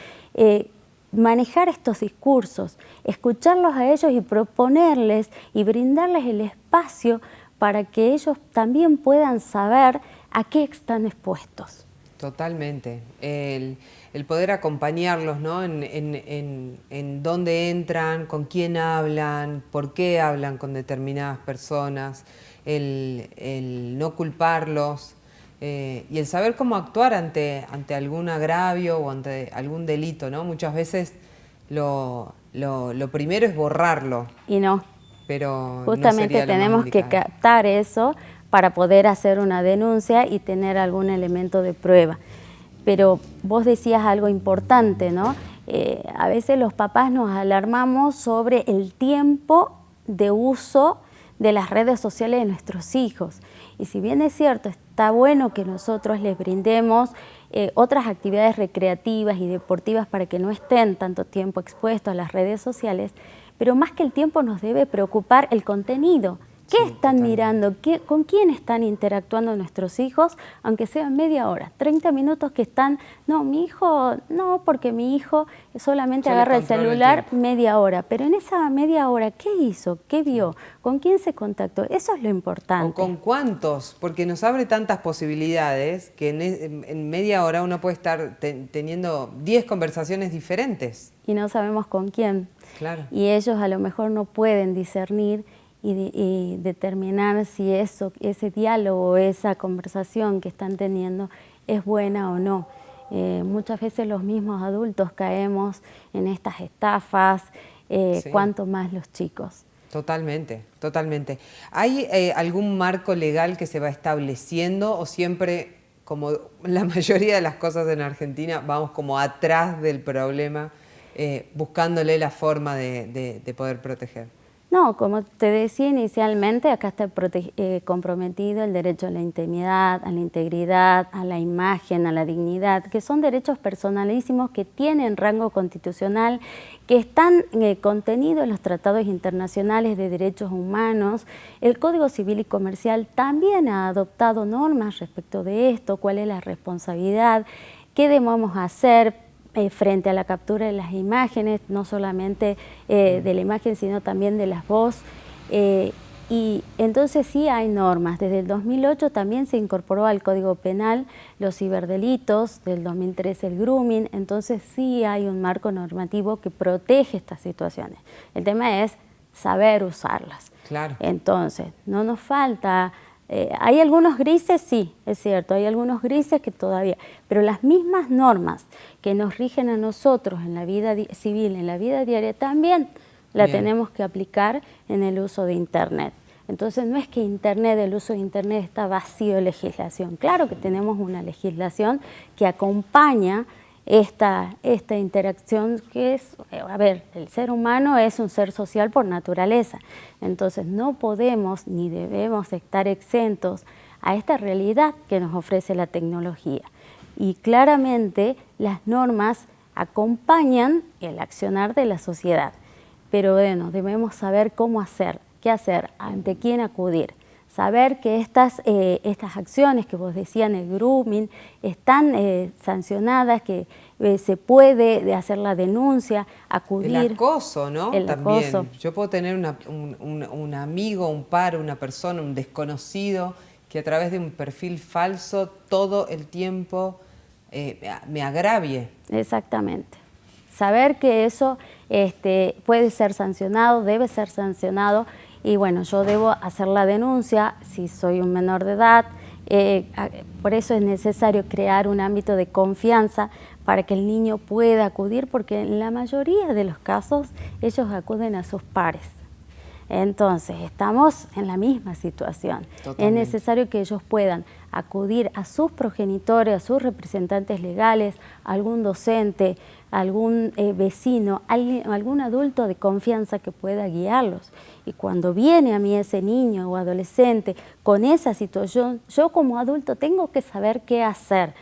manejar estos discursos, escucharlos a ellos y proponerles y brindarles el espacio para que ellos también puedan saber a qué están expuestos. Totalmente. El poder acompañarlos, ¿no? en dónde entran, con quién hablan, por qué hablan con determinadas personas, el no culparlos y el saber cómo actuar ante algún agravio o ante algún delito, ¿no? Muchas veces lo primero es borrarlo. Y no. Pero justamente no tenemos que captar eso para poder hacer una denuncia y tener algún elemento de prueba. Pero vos decías algo importante, ¿no? A veces los papás nos alarmamos sobre el tiempo de uso de las redes sociales de nuestros hijos. Y si bien es cierto, está bueno que nosotros les brindemos otras actividades recreativas y deportivas para que no estén tanto tiempo expuestos a las redes sociales, pero más que el tiempo nos debe preocupar el contenido. ¿Qué están mirando? ¿Con quién están interactuando nuestros hijos? Aunque sea media hora, 30 minutos que están, no, mi hijo, no, porque mi hijo solamente agarra el celular media hora. Pero en esa media hora, ¿qué hizo? ¿Qué vio? ¿Con quién se contactó? Eso es lo importante. ¿O con cuántos? Porque nos abre tantas posibilidades que en media hora uno puede estar teniendo 10 conversaciones diferentes. Y no sabemos con quién. Claro. Y ellos a lo mejor no pueden discernir y determinar si ese diálogo o esa conversación que están teniendo es buena o no. Muchas veces los mismos adultos caemos en estas estafas, cuanto más los chicos. Totalmente, totalmente. ¿Hay algún marco legal que se va estableciendo o siempre, como la mayoría de las cosas en Argentina, vamos como atrás del problema, buscándole la forma de poder proteger? No, como te decía inicialmente, acá está comprometido el derecho a la intimidad, a la integridad, a la imagen, a la dignidad, que son derechos personalísimos que tienen rango constitucional, que están contenidos en los tratados internacionales de derechos humanos. El Código Civil y Comercial también ha adoptado normas respecto de esto, cuál es la responsabilidad, qué debemos hacer frente a la captura de las imágenes, no solamente de la imagen, sino también de las voz. Y entonces sí hay normas. Desde el 2008 también se incorporó al Código Penal los ciberdelitos, del 2013 el grooming, entonces sí hay un marco normativo que protege estas situaciones. El tema es saber usarlas. Claro. Entonces, no nos falta... hay algunos grises, sí, es cierto, hay algunos grises que todavía, pero las mismas normas que nos rigen a nosotros en la vida civil, en la vida diaria, también la tenemos que aplicar en el uso de Internet. Entonces no es que Internet, el uso de Internet está vacío de legislación. Claro que tenemos una legislación que acompaña esta interacción que es, a ver, el ser humano es un ser social por naturaleza, entonces no podemos ni debemos estar exentos a esta realidad que nos ofrece la tecnología. Y claramente las normas acompañan el accionar de la sociedad, pero bueno, debemos saber cómo hacer, qué hacer, ante quién acudir. Saber que estas acciones que vos decías en el grooming están sancionadas, que se puede hacer la denuncia, acudir. El acoso, ¿no? El También. acoso. Yo puedo tener un amigo, un par, una persona, un desconocido, que a través de un perfil falso todo el tiempo me agravie. Exactamente. Saber que eso puede ser sancionado, debe ser sancionado. Y bueno, yo debo hacer la denuncia si soy un menor de edad. Por eso es necesario crear un ámbito de confianza para que el niño pueda acudir, porque en la mayoría de los casos ellos acuden a sus pares. Entonces, estamos en la misma situación. Totalmente. Es necesario que ellos puedan acudir a sus progenitores, a sus representantes legales, a algún docente, a algún vecino, algún adulto de confianza que pueda guiarlos. Y cuando viene a mí ese niño o adolescente con esa situación, yo como adulto tengo que saber qué hacer.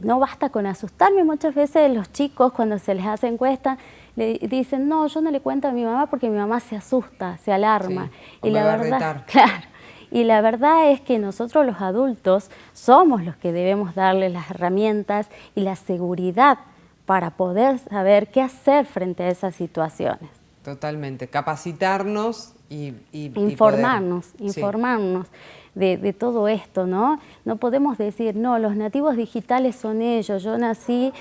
No basta con asustarme. Muchas veces los chicos, cuando se les hace encuesta, le dicen, no, yo no le cuento a mi mamá porque mi mamá se asusta, se alarma. Sí, y me la va a verdad, retar. claro, y la verdad es que nosotros los adultos somos los que debemos darles las herramientas y la seguridad para poder saber qué hacer frente a esas situaciones. Totalmente, capacitarnos y Informarnos, poder. informarnos de todo esto, ¿no? No podemos decir, no, los nativos digitales son ellos, yo nací,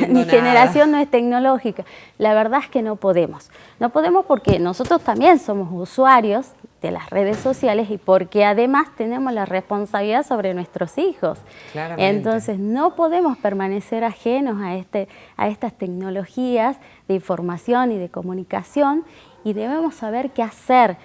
mi generación no es tecnológica. La verdad es que no podemos. No podemos porque nosotros también somos usuarios de las redes sociales y porque además tenemos la responsabilidad sobre nuestros hijos. Claramente. Entonces no podemos permanecer ajenos a estas tecnologías de información y de comunicación y debemos saber qué hacer,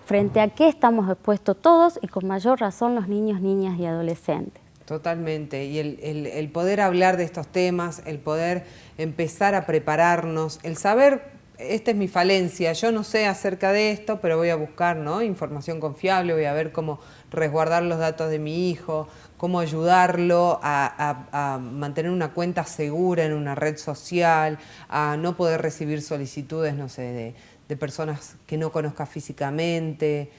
frente a qué estamos expuestos todos y con mayor razón los niños, niñas y adolescentes. Totalmente, y el poder hablar de estos temas, el poder empezar a prepararnos, el saber, esta es mi falencia, yo no sé acerca de esto, pero voy a buscar, ¿no?, información confiable, voy a ver cómo resguardar los datos de mi hijo, cómo ayudarlo a mantener una cuenta segura en una red social, a no poder recibir solicitudes, no sé, de personas que no conozca físicamente,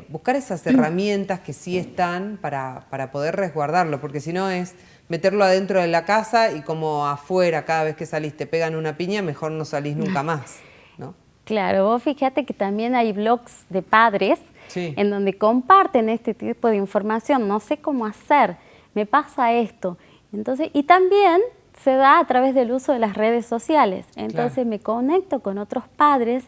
buscar esas herramientas que sí están para poder resguardarlo, porque si no es meterlo adentro de la casa y como afuera cada vez que salís te pegan una piña, mejor no salís nunca más, ¿no? Claro, vos fíjate que también hay blogs de padres Sí. en donde comparten este tipo de información, no sé cómo hacer, me pasa esto. Entonces, y también se da a través del uso de las redes sociales. Entonces Claro. me conecto con otros padres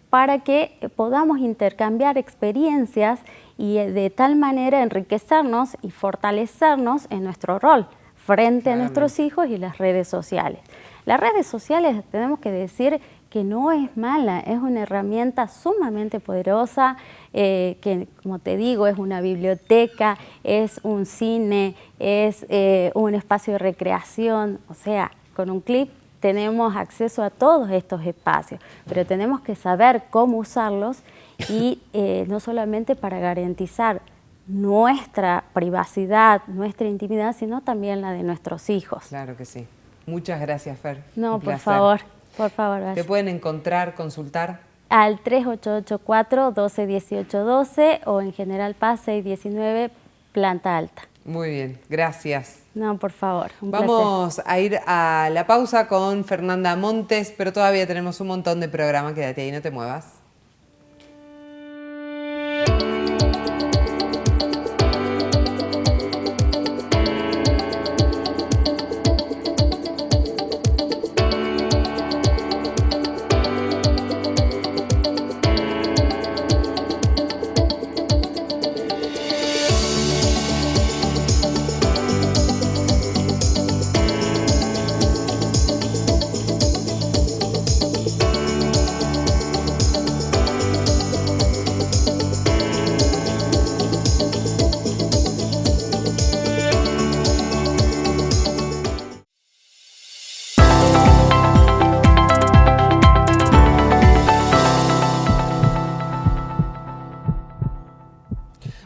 para que podamos intercambiar experiencias y de tal manera enriquecernos y fortalecernos en nuestro rol frente a nuestros hijos y las redes sociales. Las redes sociales, tenemos que decir que no es mala, es una herramienta sumamente poderosa, que como te digo es una biblioteca, es un cine, es un espacio de recreación, o sea, con un clip tenemos acceso a todos estos espacios, pero tenemos que saber cómo usarlos y no solamente para garantizar nuestra privacidad, nuestra intimidad, sino también la de nuestros hijos. Claro que sí. Muchas gracias, Fer. No, Un por placer. favor, por favor. Vaya. ¿Te pueden encontrar, consultar? Al 3884-121812 o en General Paz 619, planta alta. Muy bien, gracias. No, por favor, un placer. Vamos a ir a la pausa con Fernanda Montes, pero todavía tenemos un montón de programa. Quédate ahí, no te muevas.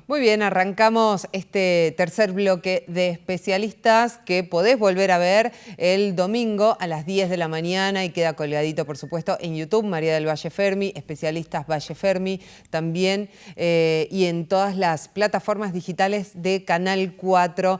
Muy bien, arrancamos este tercer bloque de especialistas que podés volver a ver el domingo a las 10 de la mañana y queda colgadito, por supuesto, en YouTube, María del Valle Fermi, especialistas Valle Fermi también, y en todas las plataformas digitales de Canal 4,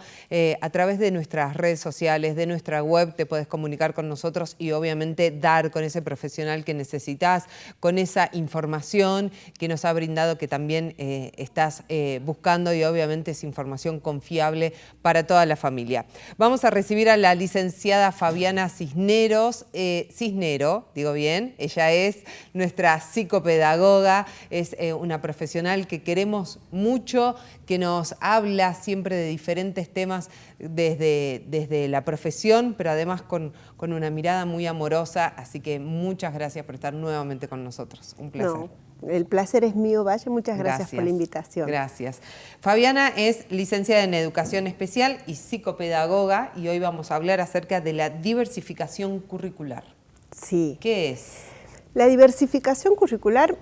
a través de nuestras redes sociales, de nuestra web, te podés comunicar con nosotros y obviamente dar con ese profesional que necesitas, con esa información que nos ha brindado, que también estás buscando, y obviamente es información confiable para toda la familia. Vamos a recibir a la licenciada Fabiana Cisneros, Cisnero, digo bien, ella es nuestra psicopedagoga, es una profesional que queremos mucho, que nos habla siempre de diferentes temas desde la profesión, pero además con una mirada muy amorosa, así que muchas gracias por estar nuevamente con nosotros. Un placer. No, El placer es mío, Valle. Muchas gracias por la invitación. Gracias. Fabiana es licenciada en Educación Especial y psicopedagoga y hoy vamos a hablar acerca de la diversificación curricular. Sí. ¿Qué es? La diversificación curricular,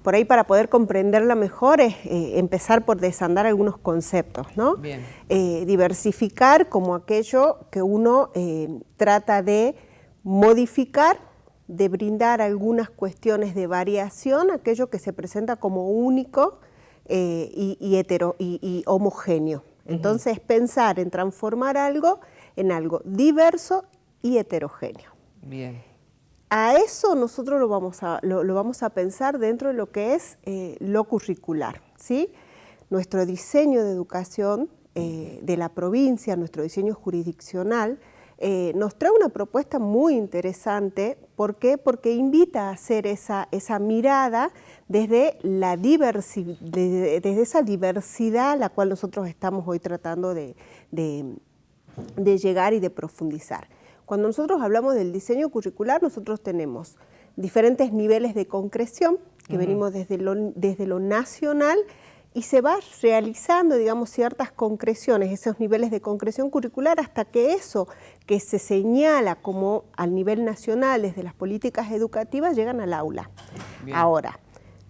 por ahí para poder comprenderla mejor, es empezar por desandar algunos conceptos, ¿no? Bien. Diversificar como aquello que uno trata de modificar, de brindar algunas cuestiones de variación, aquello que se presenta como único y homogéneo. Entonces, pensar en transformar algo en algo diverso y heterogéneo. Bien. A eso nosotros lo vamos a pensar dentro de lo que es lo curricular, ¿sí? Nuestro diseño de educación de la provincia, nuestro diseño jurisdiccional, nos trae una propuesta muy interesante. ¿Por qué? Porque invita a hacer esa mirada desde esa diversidad a la cual nosotros estamos hoy tratando de llegar y de profundizar. Cuando nosotros hablamos del diseño curricular, nosotros tenemos diferentes niveles de concreción que venimos desde lo nacional y se va realizando, digamos, ciertas concreciones, esos niveles de concreción curricular, hasta que eso que se señala como al nivel nacional desde las políticas educativas llegan al aula. Bien. Ahora,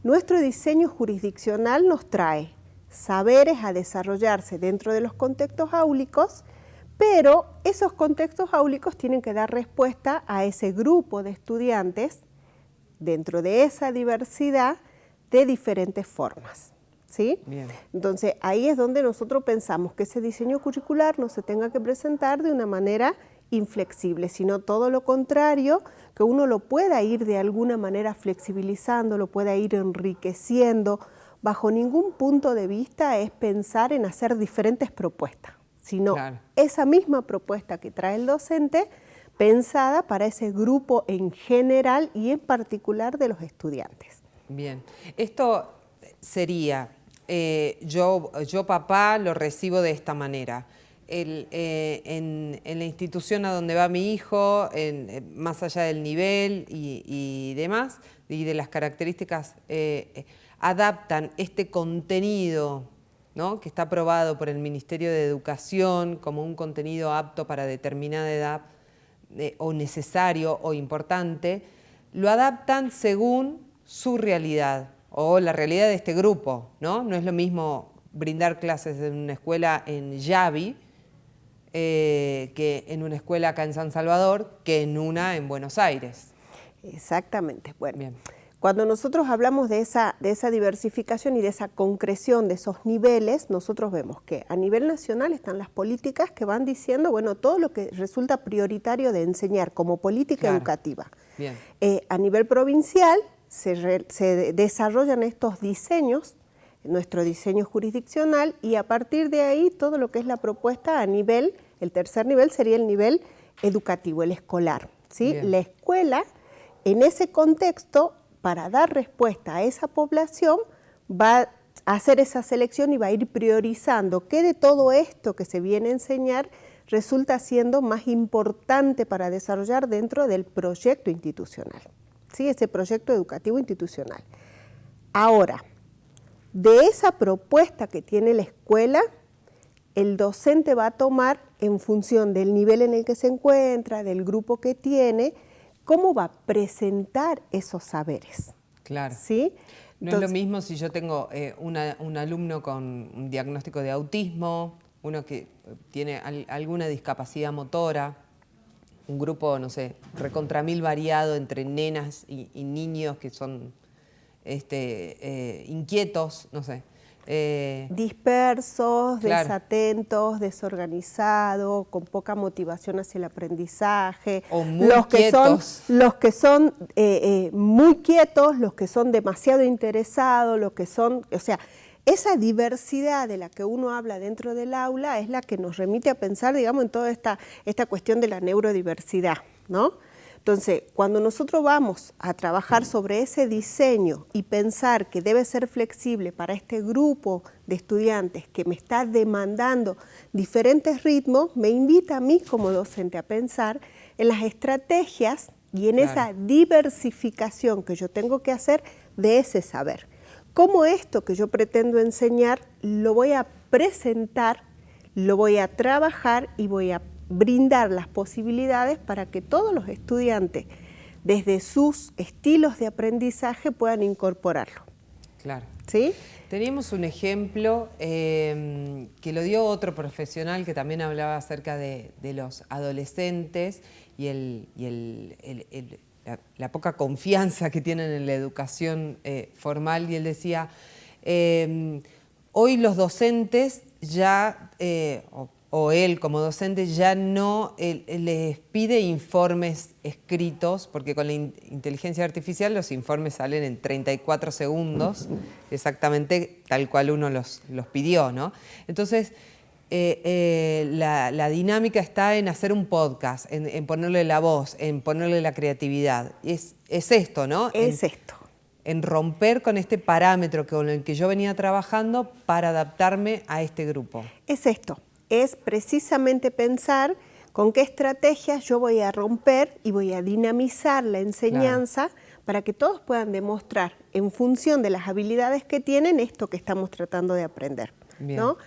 nuestro diseño jurisdiccional nos trae saberes a desarrollarse dentro de los contextos áulicos, pero esos contextos áulicos tienen que dar respuesta a ese grupo de estudiantes dentro de esa diversidad de diferentes formas, ¿sí? Bien. Entonces, ahí es donde nosotros pensamos que ese diseño curricular no se tenga que presentar de una manera inflexible, sino todo lo contrario, que uno lo pueda ir de alguna manera flexibilizando, lo pueda ir enriqueciendo. Bajo ningún punto de vista es pensar en hacer diferentes propuestas, sino esa misma propuesta que trae el docente pensada para ese grupo en general y en particular de los estudiantes. Bien, esto sería, yo papá lo recibo de esta manera, en la institución a donde va mi hijo, más allá del nivel y demás, y de las características, adaptan este contenido, ¿no?, que está aprobado por el Ministerio de Educación como un contenido apto para determinada edad o necesario o importante, lo adaptan según su realidad o la realidad de este grupo, ¿no? No es lo mismo brindar clases en una escuela en Yavi que en una escuela acá en San Salvador que en una en Buenos Aires. Exactamente. Bueno. Bien. Cuando nosotros hablamos de esa diversificación y de esa concreción de esos niveles, nosotros vemos que a nivel nacional están las políticas que van diciendo, bueno, todo lo que resulta prioritario de enseñar como política educativa. Bien. A nivel provincial se desarrollan estos diseños, nuestro diseño jurisdiccional, y a partir de ahí todo lo que es la propuesta a nivel, el tercer nivel sería el nivel educativo, el escolar, ¿sí? La escuela, en ese contexto, para dar respuesta a esa población, va a hacer esa selección y va a ir priorizando qué de todo esto que se viene a enseñar resulta siendo más importante para desarrollar dentro del proyecto institucional, ¿sí? Ese proyecto educativo institucional. Ahora, de esa propuesta que tiene la escuela, el docente va a tomar en función del nivel en el que se encuentra, del grupo que tiene, cómo va a presentar esos saberes. Claro. ¿Sí? No es lo mismo si yo tengo un alumno con un diagnóstico de autismo, uno que tiene alguna discapacidad motora, un grupo, no sé, recontra mil variado entre nenas y niños que son inquietos, no sé. Dispersos, desatentos, desorganizados, con poca motivación hacia el aprendizaje. O muy quietos. Los que son muy quietos, los que son demasiado interesados, los que son, o sea, esa diversidad de la que uno habla dentro del aula es la que nos remite a pensar, digamos, en toda esta cuestión de la neurodiversidad, ¿no? Entonces, cuando nosotros vamos a trabajar sobre ese diseño y pensar que debe ser flexible para este grupo de estudiantes que me está demandando diferentes ritmos, me invita a mí como docente a pensar en las estrategias y en esa diversificación que yo tengo que hacer de ese saber. Cómo esto que yo pretendo enseñar lo voy a presentar, lo voy a trabajar y voy a brindar las posibilidades para que todos los estudiantes, desde sus estilos de aprendizaje, puedan incorporarlo. Claro. ¿Sí? Teníamos un ejemplo que lo dio otro profesional que también hablaba acerca de los adolescentes y la poca confianza que tienen en la educación formal, y él decía, hoy los docentes ya, o él como docente ya no les pide informes escritos, porque con la inteligencia artificial los informes salen en 34 segundos, exactamente tal cual uno los pidió, ¿no? Entonces, la dinámica está en hacer un podcast, en ponerle la voz, en ponerle la creatividad. Es esto, ¿no? Es esto. En romper con este parámetro con el que yo venía trabajando para adaptarme a este grupo. Es esto. Es precisamente pensar con qué estrategias yo voy a romper y voy a dinamizar la enseñanza para que todos puedan demostrar en función de las habilidades que tienen esto que estamos tratando de aprender, ¿no?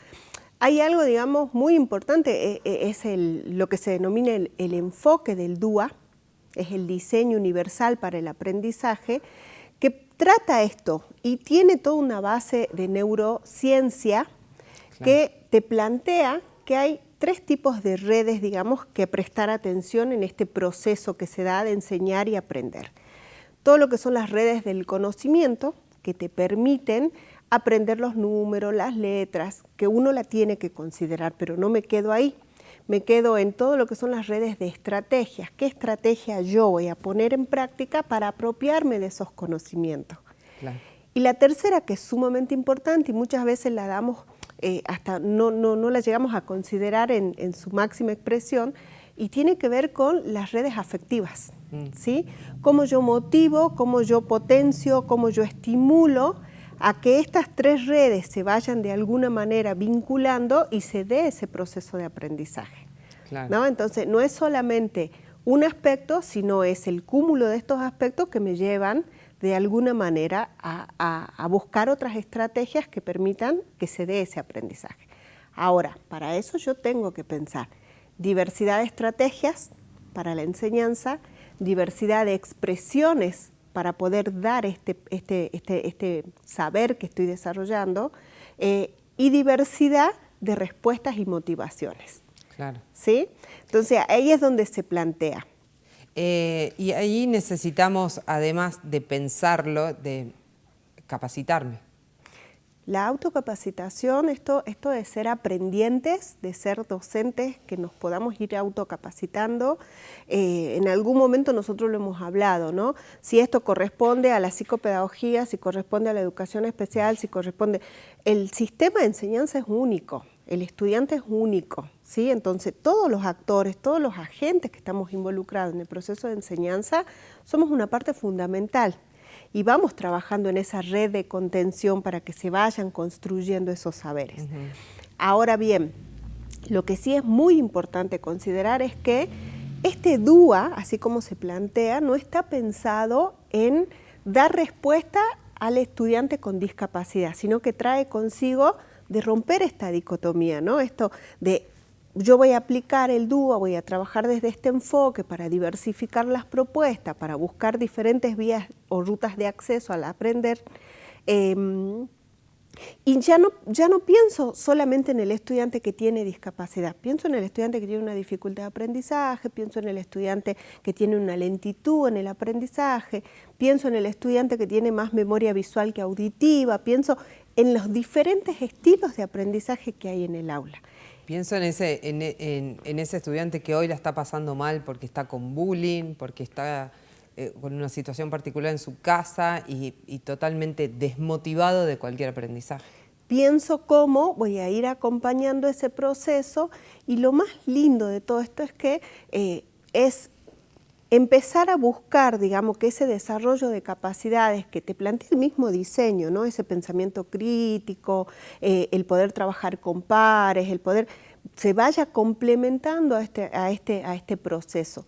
Hay algo, digamos, muy importante, es lo que se denomina el enfoque del DUA, es el diseño universal para el aprendizaje, que trata esto y tiene toda una base de neurociencia que te plantea que hay 3 tipos de redes, digamos, que prestar atención en este proceso que se da de enseñar y aprender. Todo lo que son las redes del conocimiento, que te permiten aprender los números, las letras, que uno la tiene que considerar, pero no me quedo ahí. Me quedo en todo lo que son las redes de estrategias. ¿Qué estrategia yo voy a poner en práctica para apropiarme de esos conocimientos? Claro. Y la tercera, que es sumamente importante y muchas veces la damos, hasta no la llegamos a considerar en su máxima expresión, y tiene que ver con las redes afectivas, ¿sí? Cómo yo motivo, cómo yo potencio, cómo yo estimulo a que estas 3 redes se vayan de alguna manera vinculando y se dé ese proceso de aprendizaje. Claro. ¿No? Entonces, no es solamente un aspecto, sino es el cúmulo de estos aspectos que me llevan de alguna manera a buscar otras estrategias que permitan que se dé ese aprendizaje. Ahora, para eso yo tengo que pensar diversidad de estrategias para la enseñanza, diversidad de expresiones para poder dar este saber que estoy desarrollando, y diversidad de respuestas y motivaciones. Claro. ¿Sí? Entonces, ahí es donde se plantea. Y ahí necesitamos, además de pensarlo, de capacitarme. La autocapacitación, esto de ser aprendientes, de ser docentes, que nos podamos ir autocapacitando, en algún momento nosotros lo hemos hablado, ¿no? Si esto corresponde a la psicopedagogía, si corresponde a la educación especial, si corresponde... El sistema de enseñanza es único, el estudiante es único, ¿sí? Entonces todos los actores, todos los agentes que estamos involucrados en el proceso de enseñanza, somos una parte fundamental. Y vamos trabajando en esa red de contención para que se vayan construyendo esos saberes. Ahora bien, lo que sí es muy importante considerar es que este DUA, así como se plantea, no está pensado en dar respuesta al estudiante con discapacidad, sino que trae consigo de romper esta dicotomía, ¿no? Esto de yo voy a aplicar el DUA, voy a trabajar desde este enfoque para diversificar las propuestas, para buscar diferentes vías o rutas de acceso al aprender. Y ya no pienso solamente en el estudiante que tiene discapacidad, pienso en el estudiante que tiene una dificultad de aprendizaje, pienso en el estudiante que tiene una lentitud en el aprendizaje, pienso en el estudiante que tiene más memoria visual que auditiva, pienso en los diferentes estilos de aprendizaje que hay en el aula. Pienso en ese estudiante que hoy la está pasando mal porque está con bullying, porque está con una situación particular en su casa y totalmente desmotivado de cualquier aprendizaje. Pienso cómo voy a ir acompañando ese proceso, y lo más lindo de todo esto es que es empezar a buscar, digamos, que ese desarrollo de capacidades que te plantea el mismo diseño, ¿no? Ese pensamiento crítico, el poder trabajar con pares, el poder se vaya complementando a este proceso.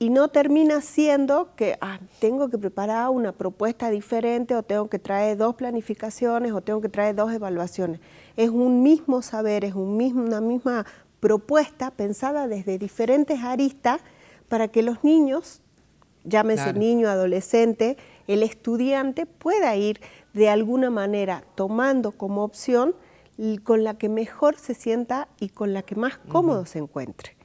y no termina siendo que tengo que preparar una propuesta diferente o tengo que traer 2 planificaciones o tengo que traer 2 evaluaciones. Es un mismo saber, es una misma propuesta pensada desde diferentes aristas para que los niños, llámese Claro. niño, adolescente, el estudiante pueda ir de alguna manera tomando como opción con la que mejor se sienta y con la que más cómodo se encuentre.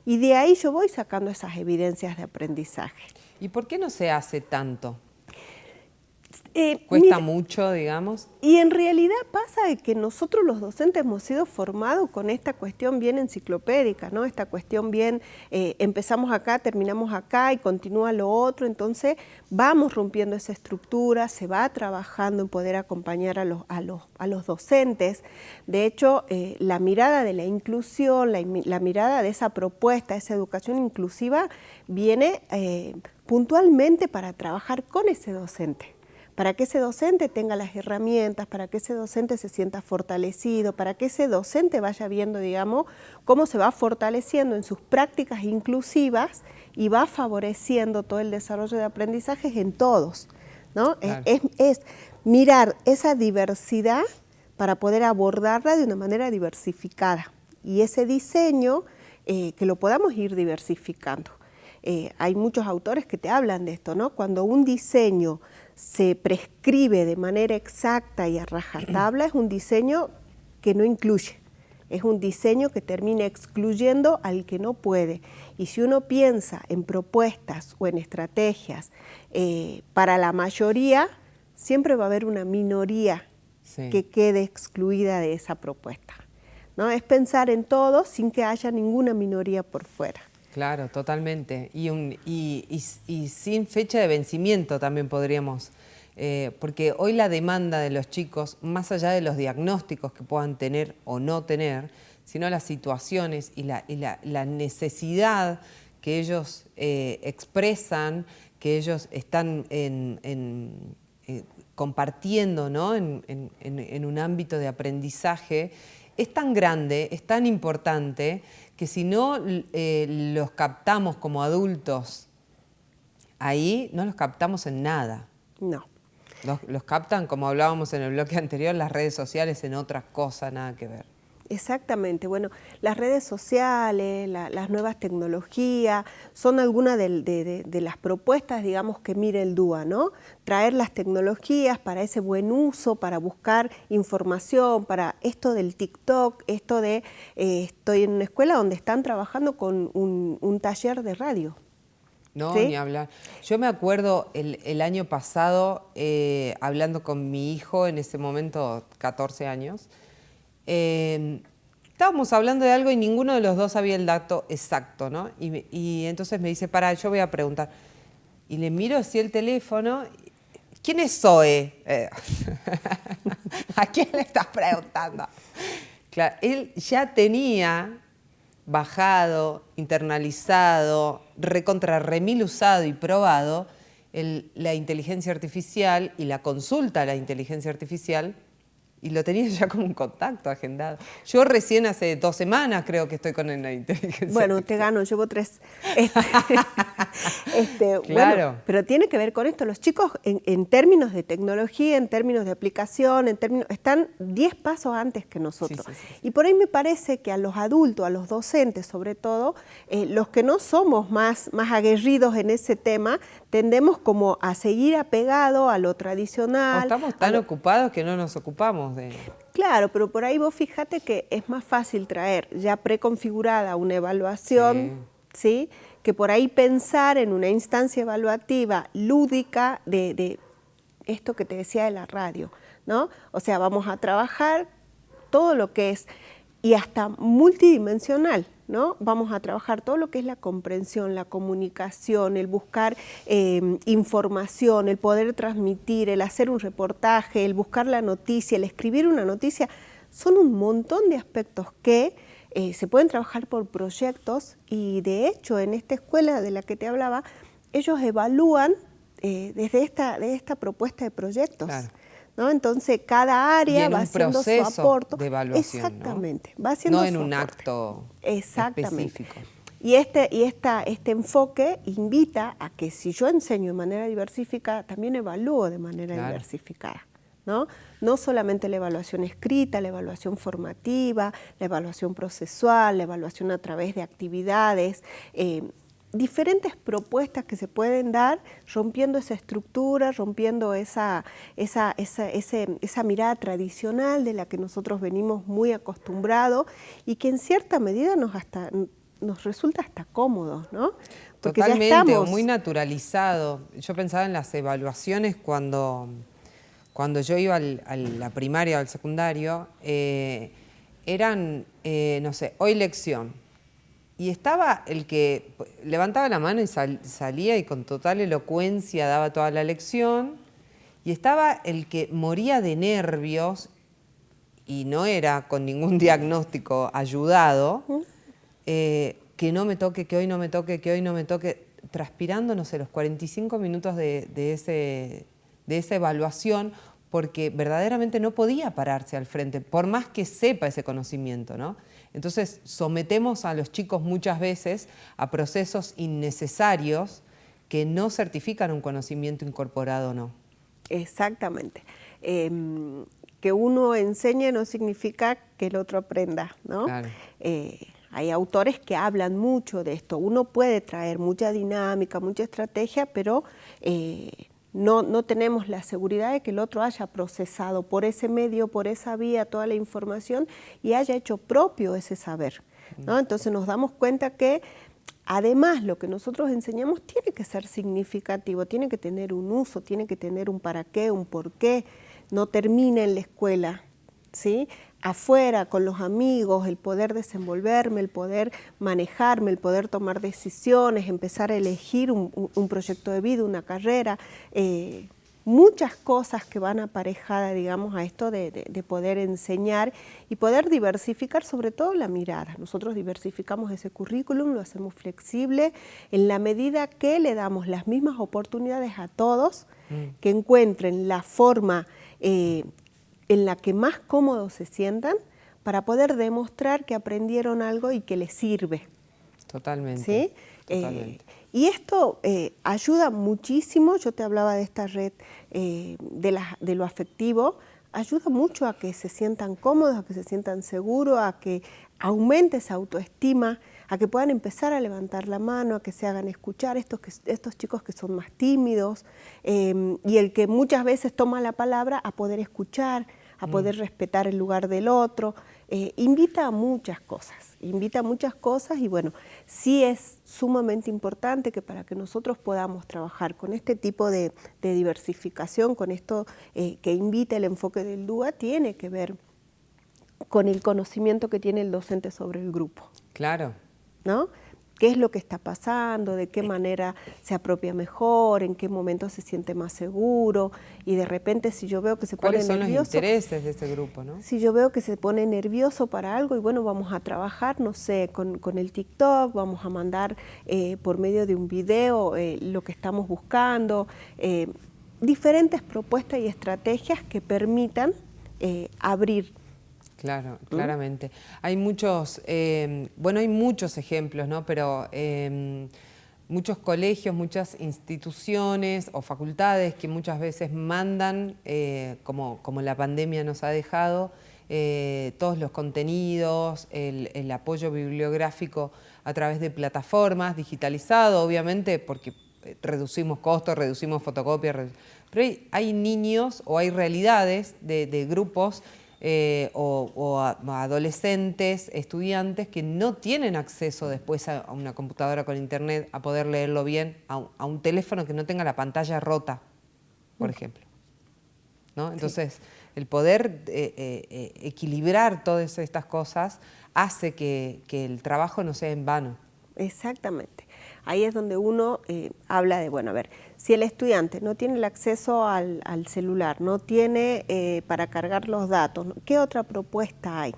Y de ahí yo voy sacando esas evidencias de aprendizaje. ¿Y por qué no se hace tanto? Mira, ¿Cuesta mucho, digamos? y en realidad pasa de que nosotros los docentes hemos sido formados con esta cuestión bien enciclopédica, ¿no? Esta cuestión bien, empezamos acá, terminamos acá y continúa lo otro, entonces vamos rompiendo esa estructura, se va trabajando en poder acompañar a los docentes. De hecho, la mirada de la inclusión, la mirada de esa propuesta, esa educación inclusiva, viene puntualmente para trabajar con ese docente. Para que ese docente tenga las herramientas, para que ese docente se sienta fortalecido, para que ese docente vaya viendo, digamos, cómo se va fortaleciendo en sus prácticas inclusivas y va favoreciendo todo el desarrollo de aprendizajes en todos, ¿no? Claro. Es mirar esa diversidad para poder abordarla de una manera diversificada. Y ese diseño, que lo podamos ir diversificando. Hay muchos autores que te hablan de esto, ¿no? Cuando un diseño se prescribe de manera exacta y a rajatabla, es un diseño que no incluye, es un diseño que termina excluyendo al que no puede. Y si uno piensa en propuestas o en estrategias para la mayoría, siempre va a haber una minoría que quede excluida de esa propuesta, ¿no? Es pensar en todo sin que haya ninguna minoría por fuera. Claro, totalmente. Y sin fecha de vencimiento también podríamos, porque hoy la demanda de los chicos, más allá de los diagnósticos que puedan tener o no tener, sino las situaciones y la necesidad que ellos expresan, que ellos están compartiendo, ¿no? en un ámbito de aprendizaje, es tan grande, es tan importante, que si no los captamos como adultos ahí, no los captamos en nada. No. Los captan, como hablábamos en el bloque anterior, las redes sociales en otra cosa, nada que ver. Exactamente. Bueno, las redes sociales, las nuevas tecnologías, son algunas de las propuestas, digamos, que mira el DUA, ¿no? Traer las tecnologías para ese buen uso, para buscar información, para esto del TikTok, esto de, estoy en una escuela donde están trabajando con un taller de radio. No, ¿Sí? ni hablar. Yo me acuerdo el año pasado, hablando con mi hijo, en ese momento 14 años, estábamos hablando de algo y ninguno de los dos sabía el dato exacto, ¿no? Y entonces me dice, pará, yo voy a preguntar. Y le miro así el teléfono, ¿quién es Zoe? ¿A quién le estás preguntando? Claro, él ya tenía bajado, internalizado, recontra remil usado y probado la inteligencia artificial y la consulta a la inteligencia artificial, y lo tenía ya como un contacto agendado. Yo recién hace 2 semanas creo que estoy con la inteligencia Bueno, artificial. te gano, llevo 3. Claro. Bueno, pero tiene que ver con esto. Los chicos en términos de tecnología, en términos de aplicación, están 10 pasos antes que nosotros. Sí, sí, sí. Y por ahí me parece que a los adultos, a los docentes sobre todo, los que no somos más aguerridos en ese tema, tendemos como a seguir apegado a lo tradicional. O estamos tan ocupados que no nos ocupamos de... Claro, pero por ahí vos fíjate que es más fácil traer ya preconfigurada una evaluación, ¿sí? Que por ahí pensar en una instancia evaluativa lúdica de esto que te decía de la radio, ¿no? O sea, vamos a trabajar todo lo que es, y hasta multidimensional, ¿no? Vamos a trabajar todo lo que es la comprensión, la comunicación, el buscar información, el poder transmitir, el hacer un reportaje, el buscar la noticia, el escribir una noticia. Son un montón de aspectos que se pueden trabajar por proyectos, y de hecho en esta escuela de la que te hablaba, ellos evalúan desde esta propuesta de proyectos. Claro. ¿No? Entonces, cada área va haciendo su aporte. De evaluación, exactamente, ¿no? va haciendo no en su un aporte. acto Exactamente. específico. Y este enfoque invita a que si yo enseño de manera diversificada, también evalúo de manera diversificada, ¿no? No solamente la evaluación escrita, la evaluación formativa, la evaluación procesual, la evaluación a través de actividades, diferentes propuestas que se pueden dar rompiendo esa estructura, rompiendo esa mirada tradicional de la que nosotros venimos muy acostumbrados y que en cierta medida nos resulta hasta cómodo, ¿no? Porque totalmente, ya estamos... muy naturalizado. Yo pensaba en las evaluaciones cuando yo iba a la primaria o al secundario, eran, no sé, hoy lección. Y estaba el que levantaba la mano y salía y con total elocuencia daba toda la lección. Y estaba el que moría de nervios y no era con ningún diagnóstico ayudado, que no me toque, que hoy no me toque, que hoy no me toque, transpirando, no sé, los 45 minutos de esa evaluación, porque verdaderamente no podía pararse al frente, por más que sepa ese conocimiento, ¿no? Entonces sometemos a los chicos muchas veces a procesos innecesarios que no certifican un conocimiento incorporado o no. Exactamente. Que uno enseñe no significa que el otro aprenda, ¿no? Claro. Hay autores que hablan mucho de esto. Uno puede traer mucha dinámica, mucha estrategia, pero no tenemos la seguridad de que el otro haya procesado por ese medio, por esa vía, toda la información y haya hecho propio ese saber, ¿no? Entonces nos damos cuenta que además lo que nosotros enseñamos tiene que ser significativo, tiene que tener un uso, tiene que tener un para qué, un por qué, no termina en la escuela, ¿sí? Afuera, con los amigos, el poder desenvolverme, el poder manejarme, el poder tomar decisiones, empezar a elegir un proyecto de vida, una carrera, muchas cosas que van aparejadas, digamos, a esto de poder enseñar y poder diversificar sobre todo la mirada. Nosotros diversificamos ese currículum, lo hacemos flexible en la medida que le damos las mismas oportunidades a todos que encuentren la forma en la que más cómodos se sientan para poder demostrar que aprendieron algo y que les sirve. Totalmente. ¿Sí? Totalmente. Y esto ayuda muchísimo, yo te hablaba de esta red de lo afectivo, ayuda mucho a que se sientan cómodos, a que se sientan seguros, a que aumente esa autoestima, a que puedan empezar a levantar la mano, a que se hagan escuchar estos chicos que son más tímidos y el que muchas veces toma la palabra a poder escuchar, a poder respetar el lugar del otro, invita a muchas cosas y bueno, sí es sumamente importante que para que nosotros podamos trabajar con este tipo de diversificación, con esto que invita el enfoque del DUA, tiene que ver con el conocimiento que tiene el docente sobre el grupo. Claro. ¿No? ¿Qué es lo que está pasando? ¿De qué manera se apropia mejor? ¿En qué momento se siente más seguro? Y de repente si yo veo que se pone nervioso... ¿Cuáles son los intereses de ese grupo, no? Si yo veo que se pone nervioso para algo y bueno, vamos a trabajar, no sé, con el TikTok, vamos a mandar por medio de un video lo que estamos buscando, diferentes propuestas y estrategias que permitan abrir. Claro, claramente. Hay muchos, bueno, hay muchos ejemplos, ¿no? Pero muchos colegios, muchas instituciones o facultades que muchas veces mandan, como la pandemia nos ha dejado, todos los contenidos, el apoyo bibliográfico a través de plataformas, digitalizado, obviamente, porque reducimos costos, reducimos fotocopias, pero hay niños o hay realidades de grupos o adolescentes, estudiantes que no tienen acceso después a una computadora con internet, a poder leerlo bien, a un teléfono que no tenga la pantalla rota, por ejemplo, ¿no? Entonces, sí, el poder equilibrar todas estas cosas hace que el trabajo no sea en vano. Exactamente. Ahí es donde uno habla de, bueno, a ver, si el estudiante no tiene el acceso al celular, no tiene para cargar los datos, ¿qué otra propuesta hay?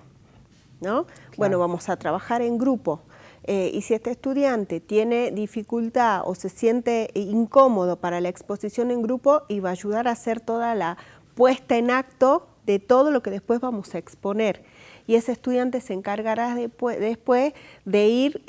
¿No? Claro. Bueno, vamos a trabajar en grupo. Y si este estudiante tiene dificultad o se siente incómodo para la exposición en grupo, y va a ayudar a hacer toda la puesta en acto de todo lo que después vamos a exponer. Y ese estudiante se encargará después de ir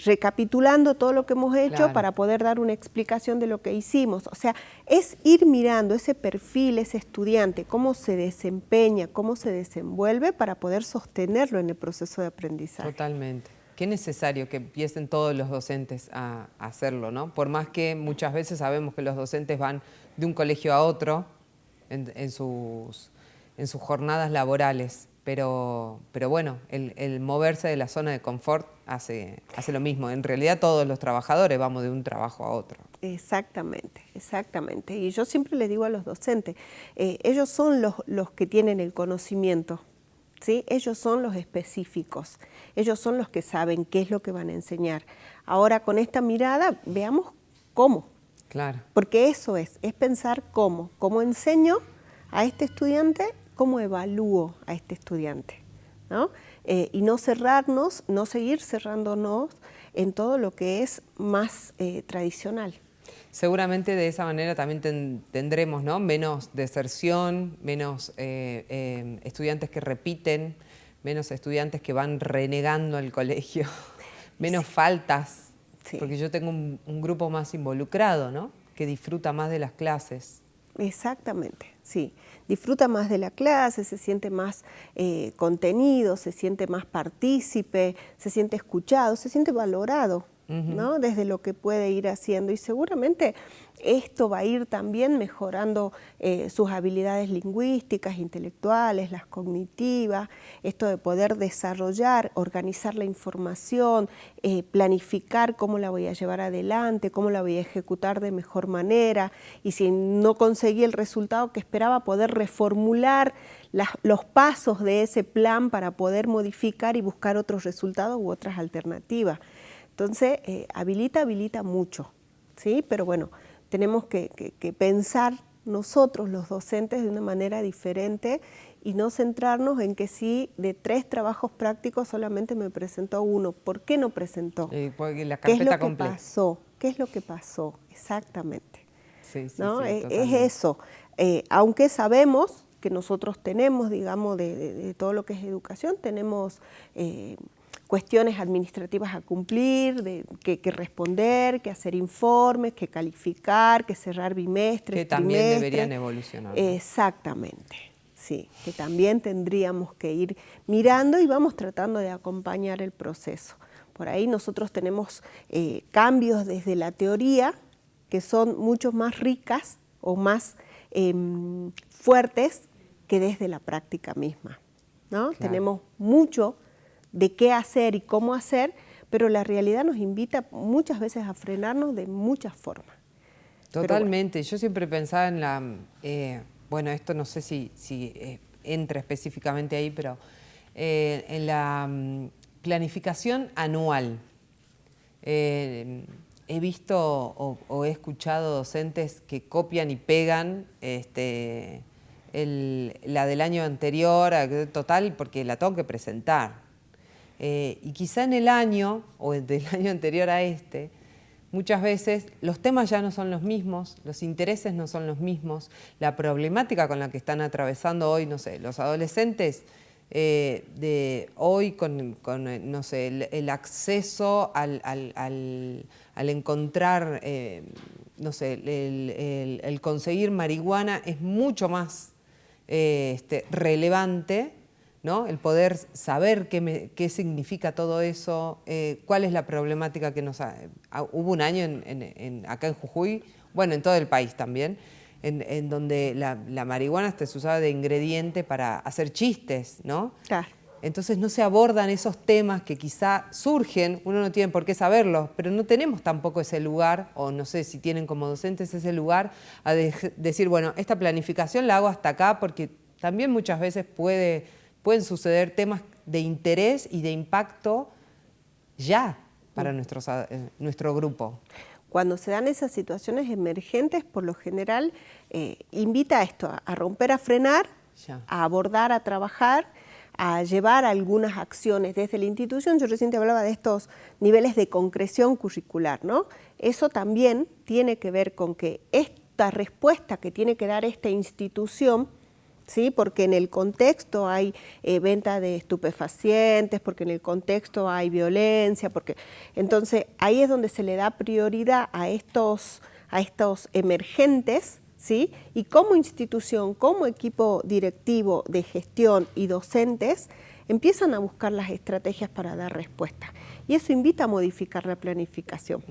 recapitulando todo lo que hemos hecho Claro. para poder dar una explicación de lo que hicimos. O sea, es ir mirando ese perfil, ese estudiante, cómo se desempeña, cómo se desenvuelve para poder sostenerlo en el proceso de aprendizaje. Totalmente. Qué necesario que empiecen todos los docentes a hacerlo, ¿no? Por más que muchas veces sabemos que los docentes van de un colegio a otro en sus jornadas laborales, pero bueno, el moverse de la zona de confort hace lo mismo. En realidad todos los trabajadores vamos de un trabajo a otro. Exactamente, exactamente. Y yo siempre les digo a los docentes, ellos son los que tienen el conocimiento, ¿sí? Ellos son los específicos, ellos son los que saben qué es lo que van a enseñar. Ahora con esta mirada veamos cómo, Claro. porque eso es pensar cómo enseño a este estudiante, cómo evalúo a este estudiante, ¿no? Y no cerrarnos, no seguir cerrándonos en todo lo que es más tradicional. Seguramente de esa manera también tendremos, ¿no?, menos deserción, menos estudiantes que repiten, menos estudiantes que van renegando al colegio, menos faltas, Sí. porque yo tengo un grupo más involucrado, ¿no?, que disfruta más de las clases. Exactamente, sí. Disfruta más de la clase, se siente más contenido, se siente más partícipe, se siente escuchado, se siente valorado, ¿no? Desde lo que puede ir haciendo. Y seguramente esto va a ir también mejorando sus habilidades lingüísticas, intelectuales, las cognitivas, esto de poder desarrollar, organizar la información, planificar cómo la voy a llevar adelante, cómo la voy a ejecutar de mejor manera, y si no conseguí el resultado que esperaba, poder reformular los pasos de ese plan para poder modificar y buscar otros resultados u otras alternativas. Entonces, habilita mucho, ¿sí? Pero bueno, tenemos que pensar nosotros, los docentes, de una manera diferente y no centrarnos en que si de 3 trabajos prácticos solamente me presentó 1. ¿Por qué no presentó? Porque la ¿Qué es lo carpeta que completa. pasó? ¿Qué es lo que pasó? Exactamente. Sí, sí, ¿No? sí, Es totalmente. eso. Aunque sabemos que nosotros tenemos, digamos, de todo lo que es educación, tenemos cuestiones administrativas a cumplir, que responder, que hacer informes, que calificar, que cerrar bimestres, Que también trimestres. deberían evolucionar, ¿no? Exactamente, sí, que también tendríamos que ir mirando y vamos tratando de acompañar el proceso. Por ahí nosotros tenemos cambios desde la teoría que son mucho más ricas o más fuertes que desde la práctica misma, ¿no? Claro. Tenemos mucho de qué hacer y cómo hacer, pero la realidad nos invita muchas veces a frenarnos de muchas formas. Totalmente. Yo siempre pensaba en la... bueno, esto no sé si entra específicamente ahí, pero en la planificación anual. He visto o he escuchado docentes que copian y pegan la del año anterior, total, porque la tengo que presentar. Y quizá en el año, o del año anterior a este, muchas veces los temas ya no son los mismos, los intereses no son los mismos, la problemática con la que están atravesando hoy, no sé, los adolescentes de hoy con no sé, el acceso al encontrar, no sé, el conseguir marihuana es mucho más relevante, ¿no? El poder saber qué significa todo eso, cuál es la problemática que hubo un año acá en Jujuy, bueno, en todo el país también, en donde la marihuana se usaba de ingrediente para hacer chistes, ¿no? Claro. Entonces no se abordan esos temas que quizá surgen, uno no tiene por qué saberlos, pero no tenemos tampoco ese lugar, o no sé si tienen como docentes ese lugar, a decir, bueno, esta planificación la hago hasta acá, porque también muchas veces pueden suceder temas de interés y de impacto ya para nuestro grupo. Cuando se dan esas situaciones emergentes, por lo general, invita a esto, a romper, a frenar, Ya. a abordar, a trabajar, a llevar algunas acciones desde la institución. Yo recién te hablaba de estos niveles de concreción curricular, ¿no? Eso también tiene que ver con que esta respuesta que tiene que dar esta institución ¿sí? Porque en el contexto hay venta de estupefacientes, porque en el contexto hay violencia, entonces ahí es donde se le da prioridad a estos emergentes, ¿sí? Y como institución, como equipo directivo de gestión y docentes, empiezan a buscar las estrategias para dar respuesta. Y eso invita a modificar la planificación.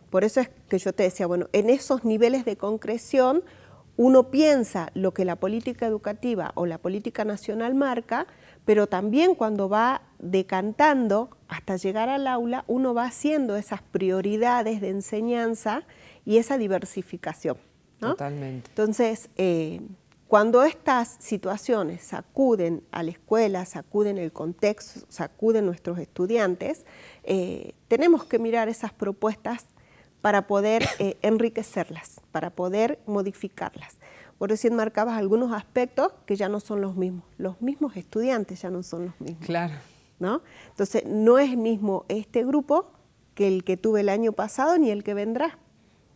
Por eso es que yo te decía, bueno, en esos niveles de concreción, uno piensa lo que la política educativa o la política nacional marca, pero también cuando va decantando hasta llegar al aula, uno va haciendo esas prioridades de enseñanza y esa diversificación, ¿no? Totalmente. Entonces, cuando estas situaciones sacuden a la escuela, sacuden el contexto, sacuden nuestros estudiantes, tenemos que mirar esas propuestas para poder enriquecerlas, para poder modificarlas. Por recién marcabas algunos aspectos que ya no son los mismos estudiantes ya no son los mismos. Claro. ¿No? Entonces, no es mismo este grupo que el que tuve el año pasado ni el que vendrá.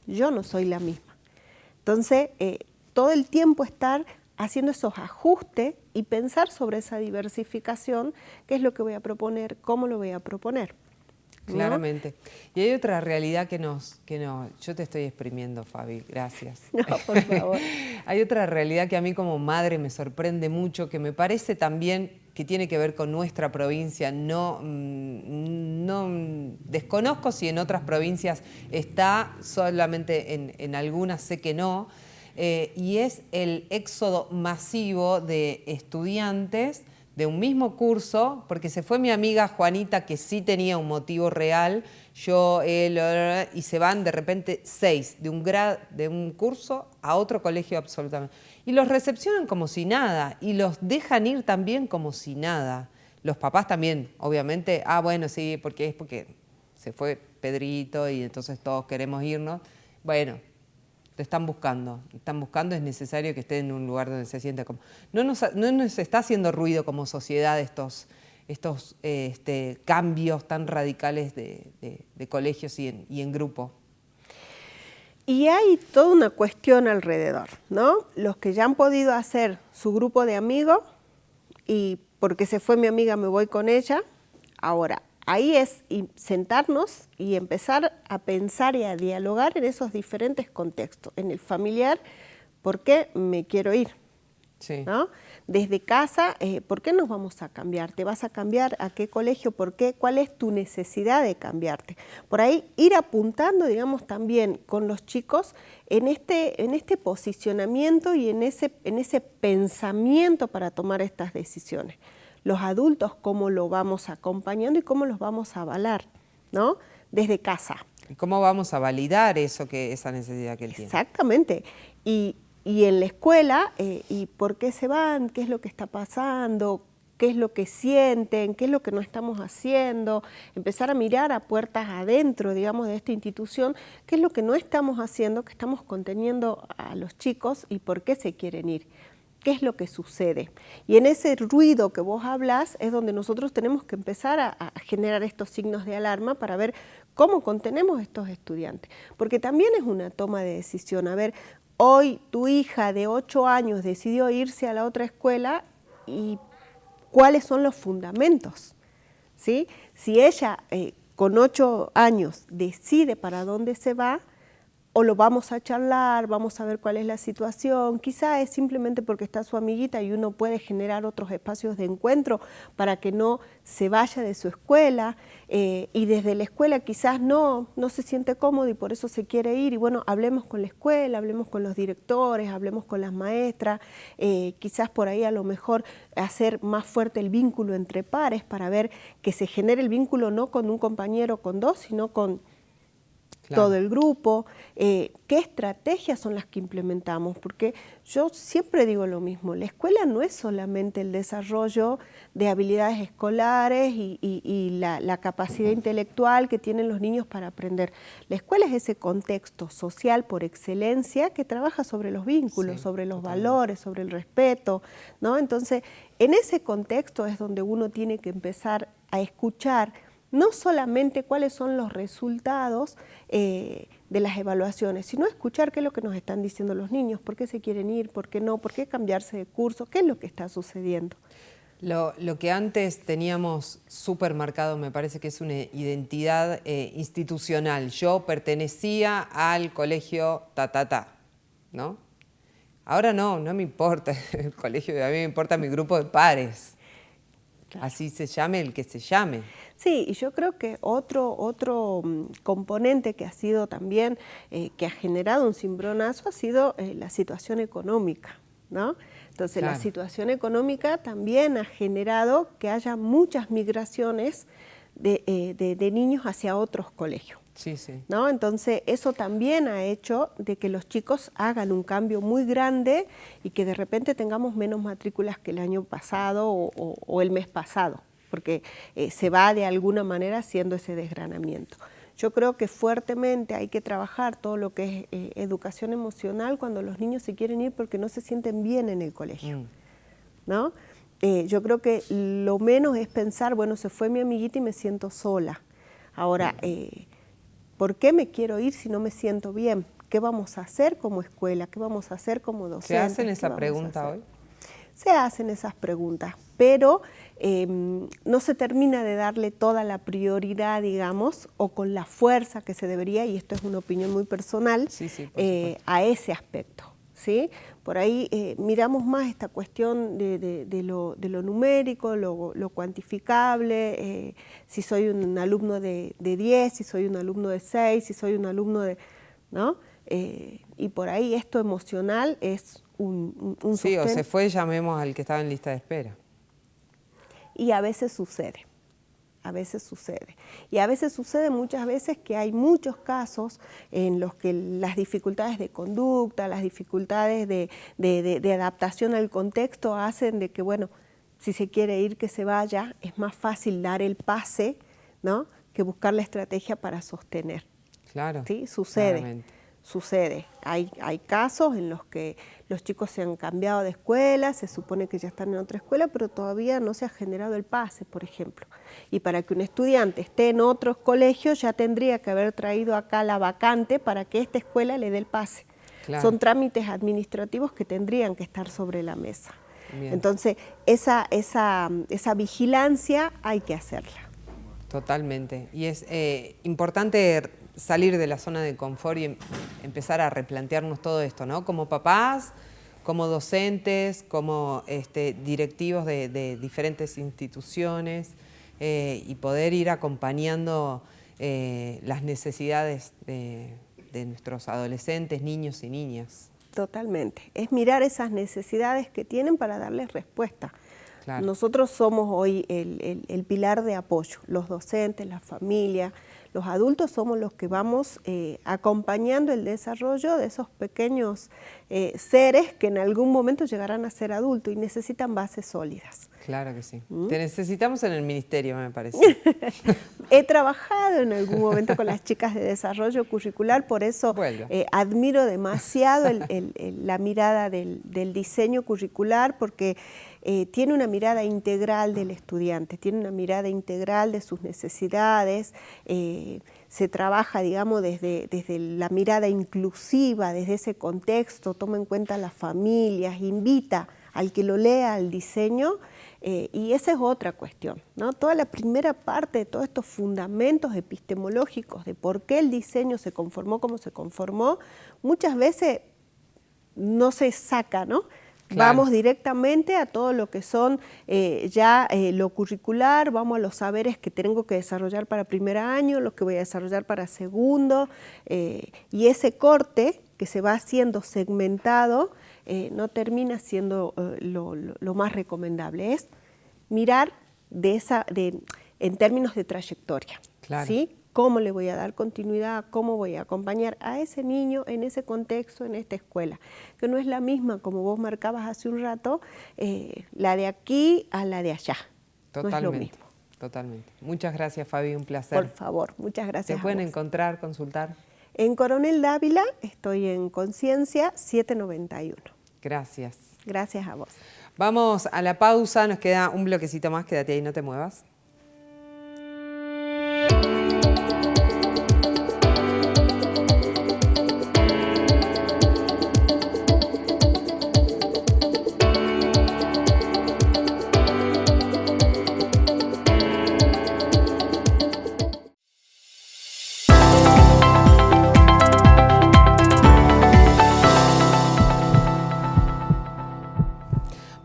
Yo no soy la misma. Entonces, todo el tiempo estar haciendo esos ajustes y pensar sobre esa diversificación, qué es lo que voy a proponer, cómo lo voy a proponer. ¿No? Claramente. Y hay otra realidad que yo te estoy exprimiendo, Fabi, gracias. No, por favor. Hay otra realidad que a mí como madre me sorprende mucho, que me parece también que tiene que ver con nuestra provincia. No desconozco si en otras provincias está, solamente en algunas sé que no, y es el éxodo masivo de estudiantes de un mismo curso, porque se fue mi amiga Juanita, que sí tenía un motivo real, yo, él, y se van de repente 6 de un curso a otro colegio absolutamente. Y los recepcionan como si nada, y los dejan ir también como si nada. Los papás también, obviamente, bueno, sí, porque se fue Pedrito y entonces todos queremos irnos. Bueno, te están buscando, es necesario que esté en un lugar donde se sienta como... No nos está haciendo ruido como sociedad estos cambios tan radicales de colegios y en grupo. Y hay toda una cuestión alrededor, ¿no? Los que ya han podido hacer su grupo de amigos y porque se fue mi amiga me voy con ella, ahora... Ahí es sentarnos y empezar a pensar y a dialogar en esos diferentes contextos. En el familiar, ¿por qué me quiero ir? Sí. ¿No? Desde casa, ¿por qué nos vamos a cambiar? ¿Te vas a cambiar? ¿A qué colegio? ¿Por qué? ¿Cuál es tu necesidad de cambiarte? Por ahí ir apuntando, digamos, también con los chicos en este posicionamiento y en ese pensamiento para tomar estas decisiones. Los adultos, cómo lo vamos acompañando y cómo los vamos a avalar, ¿no? Desde casa. ¿Y cómo vamos a validar esa necesidad que él tiene? Exactamente. Y en la escuela, ¿y por qué se van? ¿Qué es lo que está pasando? ¿Qué es lo que sienten? ¿Qué es lo que no estamos haciendo? Empezar a mirar a puertas adentro, digamos, de esta institución, qué es lo que no estamos haciendo, que estamos conteniendo a los chicos y por qué se quieren ir. ¿Qué es lo que sucede? Y en ese ruido que vos hablas es donde nosotros tenemos que empezar a generar estos signos de alarma para ver cómo contenemos a estos estudiantes. Porque también es una toma de decisión. A ver, hoy tu hija de 8 años decidió irse a la otra escuela y ¿cuáles son los fundamentos? ¿Sí? Si ella con 8 años decide para dónde se va, o lo vamos a charlar, vamos a ver cuál es la situación, quizá es simplemente porque está su amiguita y uno puede generar otros espacios de encuentro para que no se vaya de su escuela y desde la escuela quizás no se siente cómodo y por eso se quiere ir y bueno, hablemos con la escuela, hablemos con los directores, hablemos con las maestras, quizás por ahí a lo mejor hacer más fuerte el vínculo entre pares para ver que se genere el vínculo no con un compañero, con dos, sino con todo el grupo, qué estrategias son las que implementamos, porque yo siempre digo lo mismo, la escuela no es solamente el desarrollo de habilidades escolares y la capacidad intelectual que tienen los niños para aprender. La escuela es ese contexto social por excelencia que trabaja sobre los vínculos, sobre los valores, sobre el respeto, ¿no? Entonces, en ese contexto es donde uno tiene que empezar a escuchar no solamente cuáles son los resultados de las evaluaciones, sino escuchar qué es lo que nos están diciendo los niños, por qué se quieren ir, por qué no, por qué cambiarse de curso, qué es lo que está sucediendo. Lo que antes teníamos súper marcado me parece que es una identidad institucional. Yo pertenecía al colegio ¿no? Ahora no me importa el colegio, a mí me importa mi grupo de pares. Claro. Así se llame el que se llame. Sí, y yo creo que otro componente que ha sido también, que ha generado un cimbronazo ha sido la situación económica, ¿no? Entonces, claro, la situación económica también ha generado que haya muchas migraciones de niños hacia otros colegios. Sí, sí. ¿No? Entonces, eso también ha hecho de que los chicos hagan un cambio muy grande y que de repente tengamos menos matrículas que el año pasado o el mes pasado, porque se va de alguna manera haciendo ese desgranamiento. Yo creo que fuertemente hay que trabajar todo lo que es educación emocional cuando los niños se quieren ir porque no se sienten bien en el colegio, ¿no? Yo creo que lo menos es pensar, bueno, se fue mi amiguita y me siento sola. Ahora, ¿por qué me quiero ir si no me siento bien? ¿Qué vamos a hacer como escuela? ¿Qué vamos a hacer como docentes? ¿Se hacen esa pregunta hoy? Se hacen esas preguntas, pero no se termina de darle toda la prioridad, digamos, o con la fuerza que se debería, y esto es una opinión muy personal, sí, a ese aspecto, ¿sí? Por ahí miramos más esta cuestión de lo numérico, lo cuantificable, si soy un alumno de 10, si soy un alumno de 6, si soy un alumno de... ¿no? Y por ahí esto emocional es un sí, o se fue, llamemos al que estaba en lista de espera. Y a veces sucede. A veces sucede. Y a veces sucede muchas veces que hay muchos casos en los que las dificultades de conducta, las dificultades de adaptación al contexto hacen de que, bueno, si se quiere ir, que se vaya, es más fácil dar el pase, ¿no?, que buscar la estrategia para sostener. Claro. ¿Sí? Sucede. Claramente. Sucede. Hay casos en los que los chicos se han cambiado de escuela, se supone que ya están en otra escuela, pero todavía no se ha generado el pase, por ejemplo. Y para que un estudiante esté en otros colegios ya tendría que haber traído acá la vacante para que esta escuela le dé el pase. Claro. Son trámites administrativos que tendrían que estar sobre la mesa. Bien. Entonces, esa vigilancia hay que hacerla. Totalmente. Y es importante salir de la zona de confort y empezar a replantearnos todo esto, ¿no? Como papás, como docentes, como directivos de diferentes instituciones y poder ir acompañando las necesidades de nuestros adolescentes, niños y niñas. Totalmente. Es mirar esas necesidades que tienen para darles respuesta. Claro. Nosotros somos hoy el pilar de apoyo, los docentes, la familia, los adultos somos los que vamos acompañando el desarrollo de esos pequeños seres que en algún momento llegarán a ser adultos y necesitan bases sólidas. Claro que sí. Te necesitamos en el ministerio, me parece. He trabajado en algún momento con las chicas de desarrollo curricular, por eso admiro demasiado la mirada del diseño curricular, porque tiene una mirada integral del estudiante, tiene una mirada integral de sus necesidades, se trabaja, digamos, desde la mirada inclusiva, desde ese contexto, toma en cuenta a las familias, invita al que lo lea al diseño, y esa es otra cuestión, ¿no? Toda la primera parte de todos estos fundamentos epistemológicos de por qué el diseño se conformó como se conformó, muchas veces no se saca, ¿no? Claro. Vamos directamente a todo lo que son lo curricular, vamos a los saberes que tengo que desarrollar para primer año, los que voy a desarrollar para segundo, y ese corte que se va haciendo segmentado no termina siendo lo más recomendable. Es mirar en términos de trayectoria, claro. ¿Sí? ¿Cómo le voy a dar continuidad? ¿Cómo voy a acompañar a ese niño en ese contexto, en esta escuela? Que no es la misma, como vos marcabas hace un rato, la de aquí a la de allá. Totalmente, no es lo mismo. Totalmente. Muchas gracias, Fabi, un placer. Por favor, muchas gracias. ¿Te pueden encontrar, consultar? En Coronel Dávila estoy en Conciencia 791. Gracias. Gracias a vos. Vamos a la pausa, nos queda un bloquecito más, quédate ahí, no te muevas.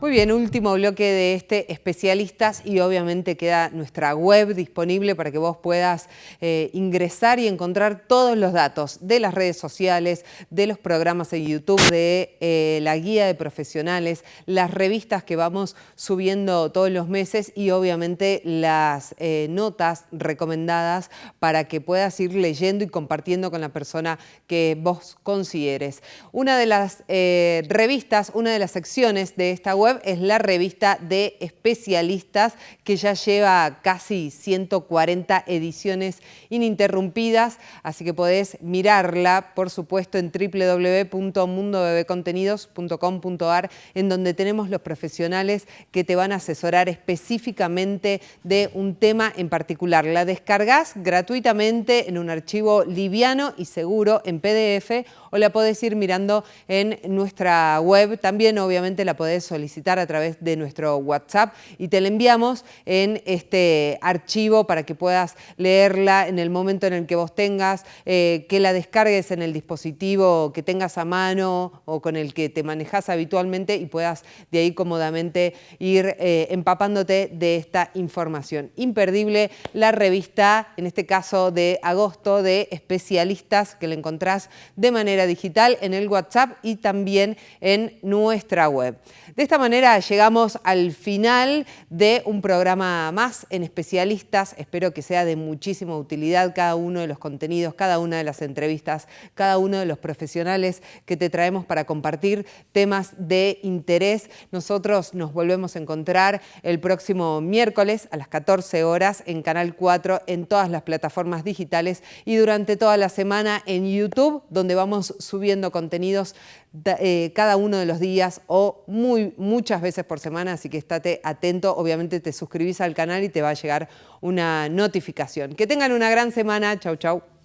Muy bien, último bloque de este Especialistas y obviamente queda nuestra web disponible para que vos puedas ingresar y encontrar todos los datos de las redes sociales, de los programas en YouTube, de la guía de profesionales, las revistas que vamos subiendo todos los meses y obviamente las notas recomendadas para que puedas ir leyendo y compartiendo con la persona que vos consideres. Una de las revistas, una de las secciones de esta web es la revista de especialistas que ya lleva casi 140 ediciones ininterrumpidas, así que podés mirarla, por supuesto, en www.mundobebecontenidos.com.ar, en donde tenemos los profesionales que te van a asesorar específicamente de un tema en particular. La descargas gratuitamente en un archivo liviano y seguro en PDF o la podés ir mirando en nuestra web. También obviamente la podés solicitar a través de nuestro WhatsApp y te la enviamos en este archivo para que puedas leerla en el momento en el que vos tengas, que la descargues en el dispositivo que tengas a mano o con el que te manejás habitualmente y puedas de ahí cómodamente ir empapándote de esta información. Imperdible la revista, en este caso de agosto, de especialistas, que la encontrás de manera digital en el WhatsApp y también en nuestra web. De esta manera llegamos al final de un programa más en Especialistas. Espero que sea de muchísima utilidad cada uno de los contenidos, cada una de las entrevistas, cada uno de los profesionales que te traemos para compartir temas de interés. Nosotros nos volvemos a encontrar el próximo miércoles a las 14 horas en Canal 4, en todas las plataformas digitales y durante toda la semana en YouTube, donde vamos subiendo contenidos cada uno de los días o muchas veces por semana, así que estate atento. Obviamente te suscribís al canal y te va a llegar una notificación. Que tengan una gran semana. Chau, chau.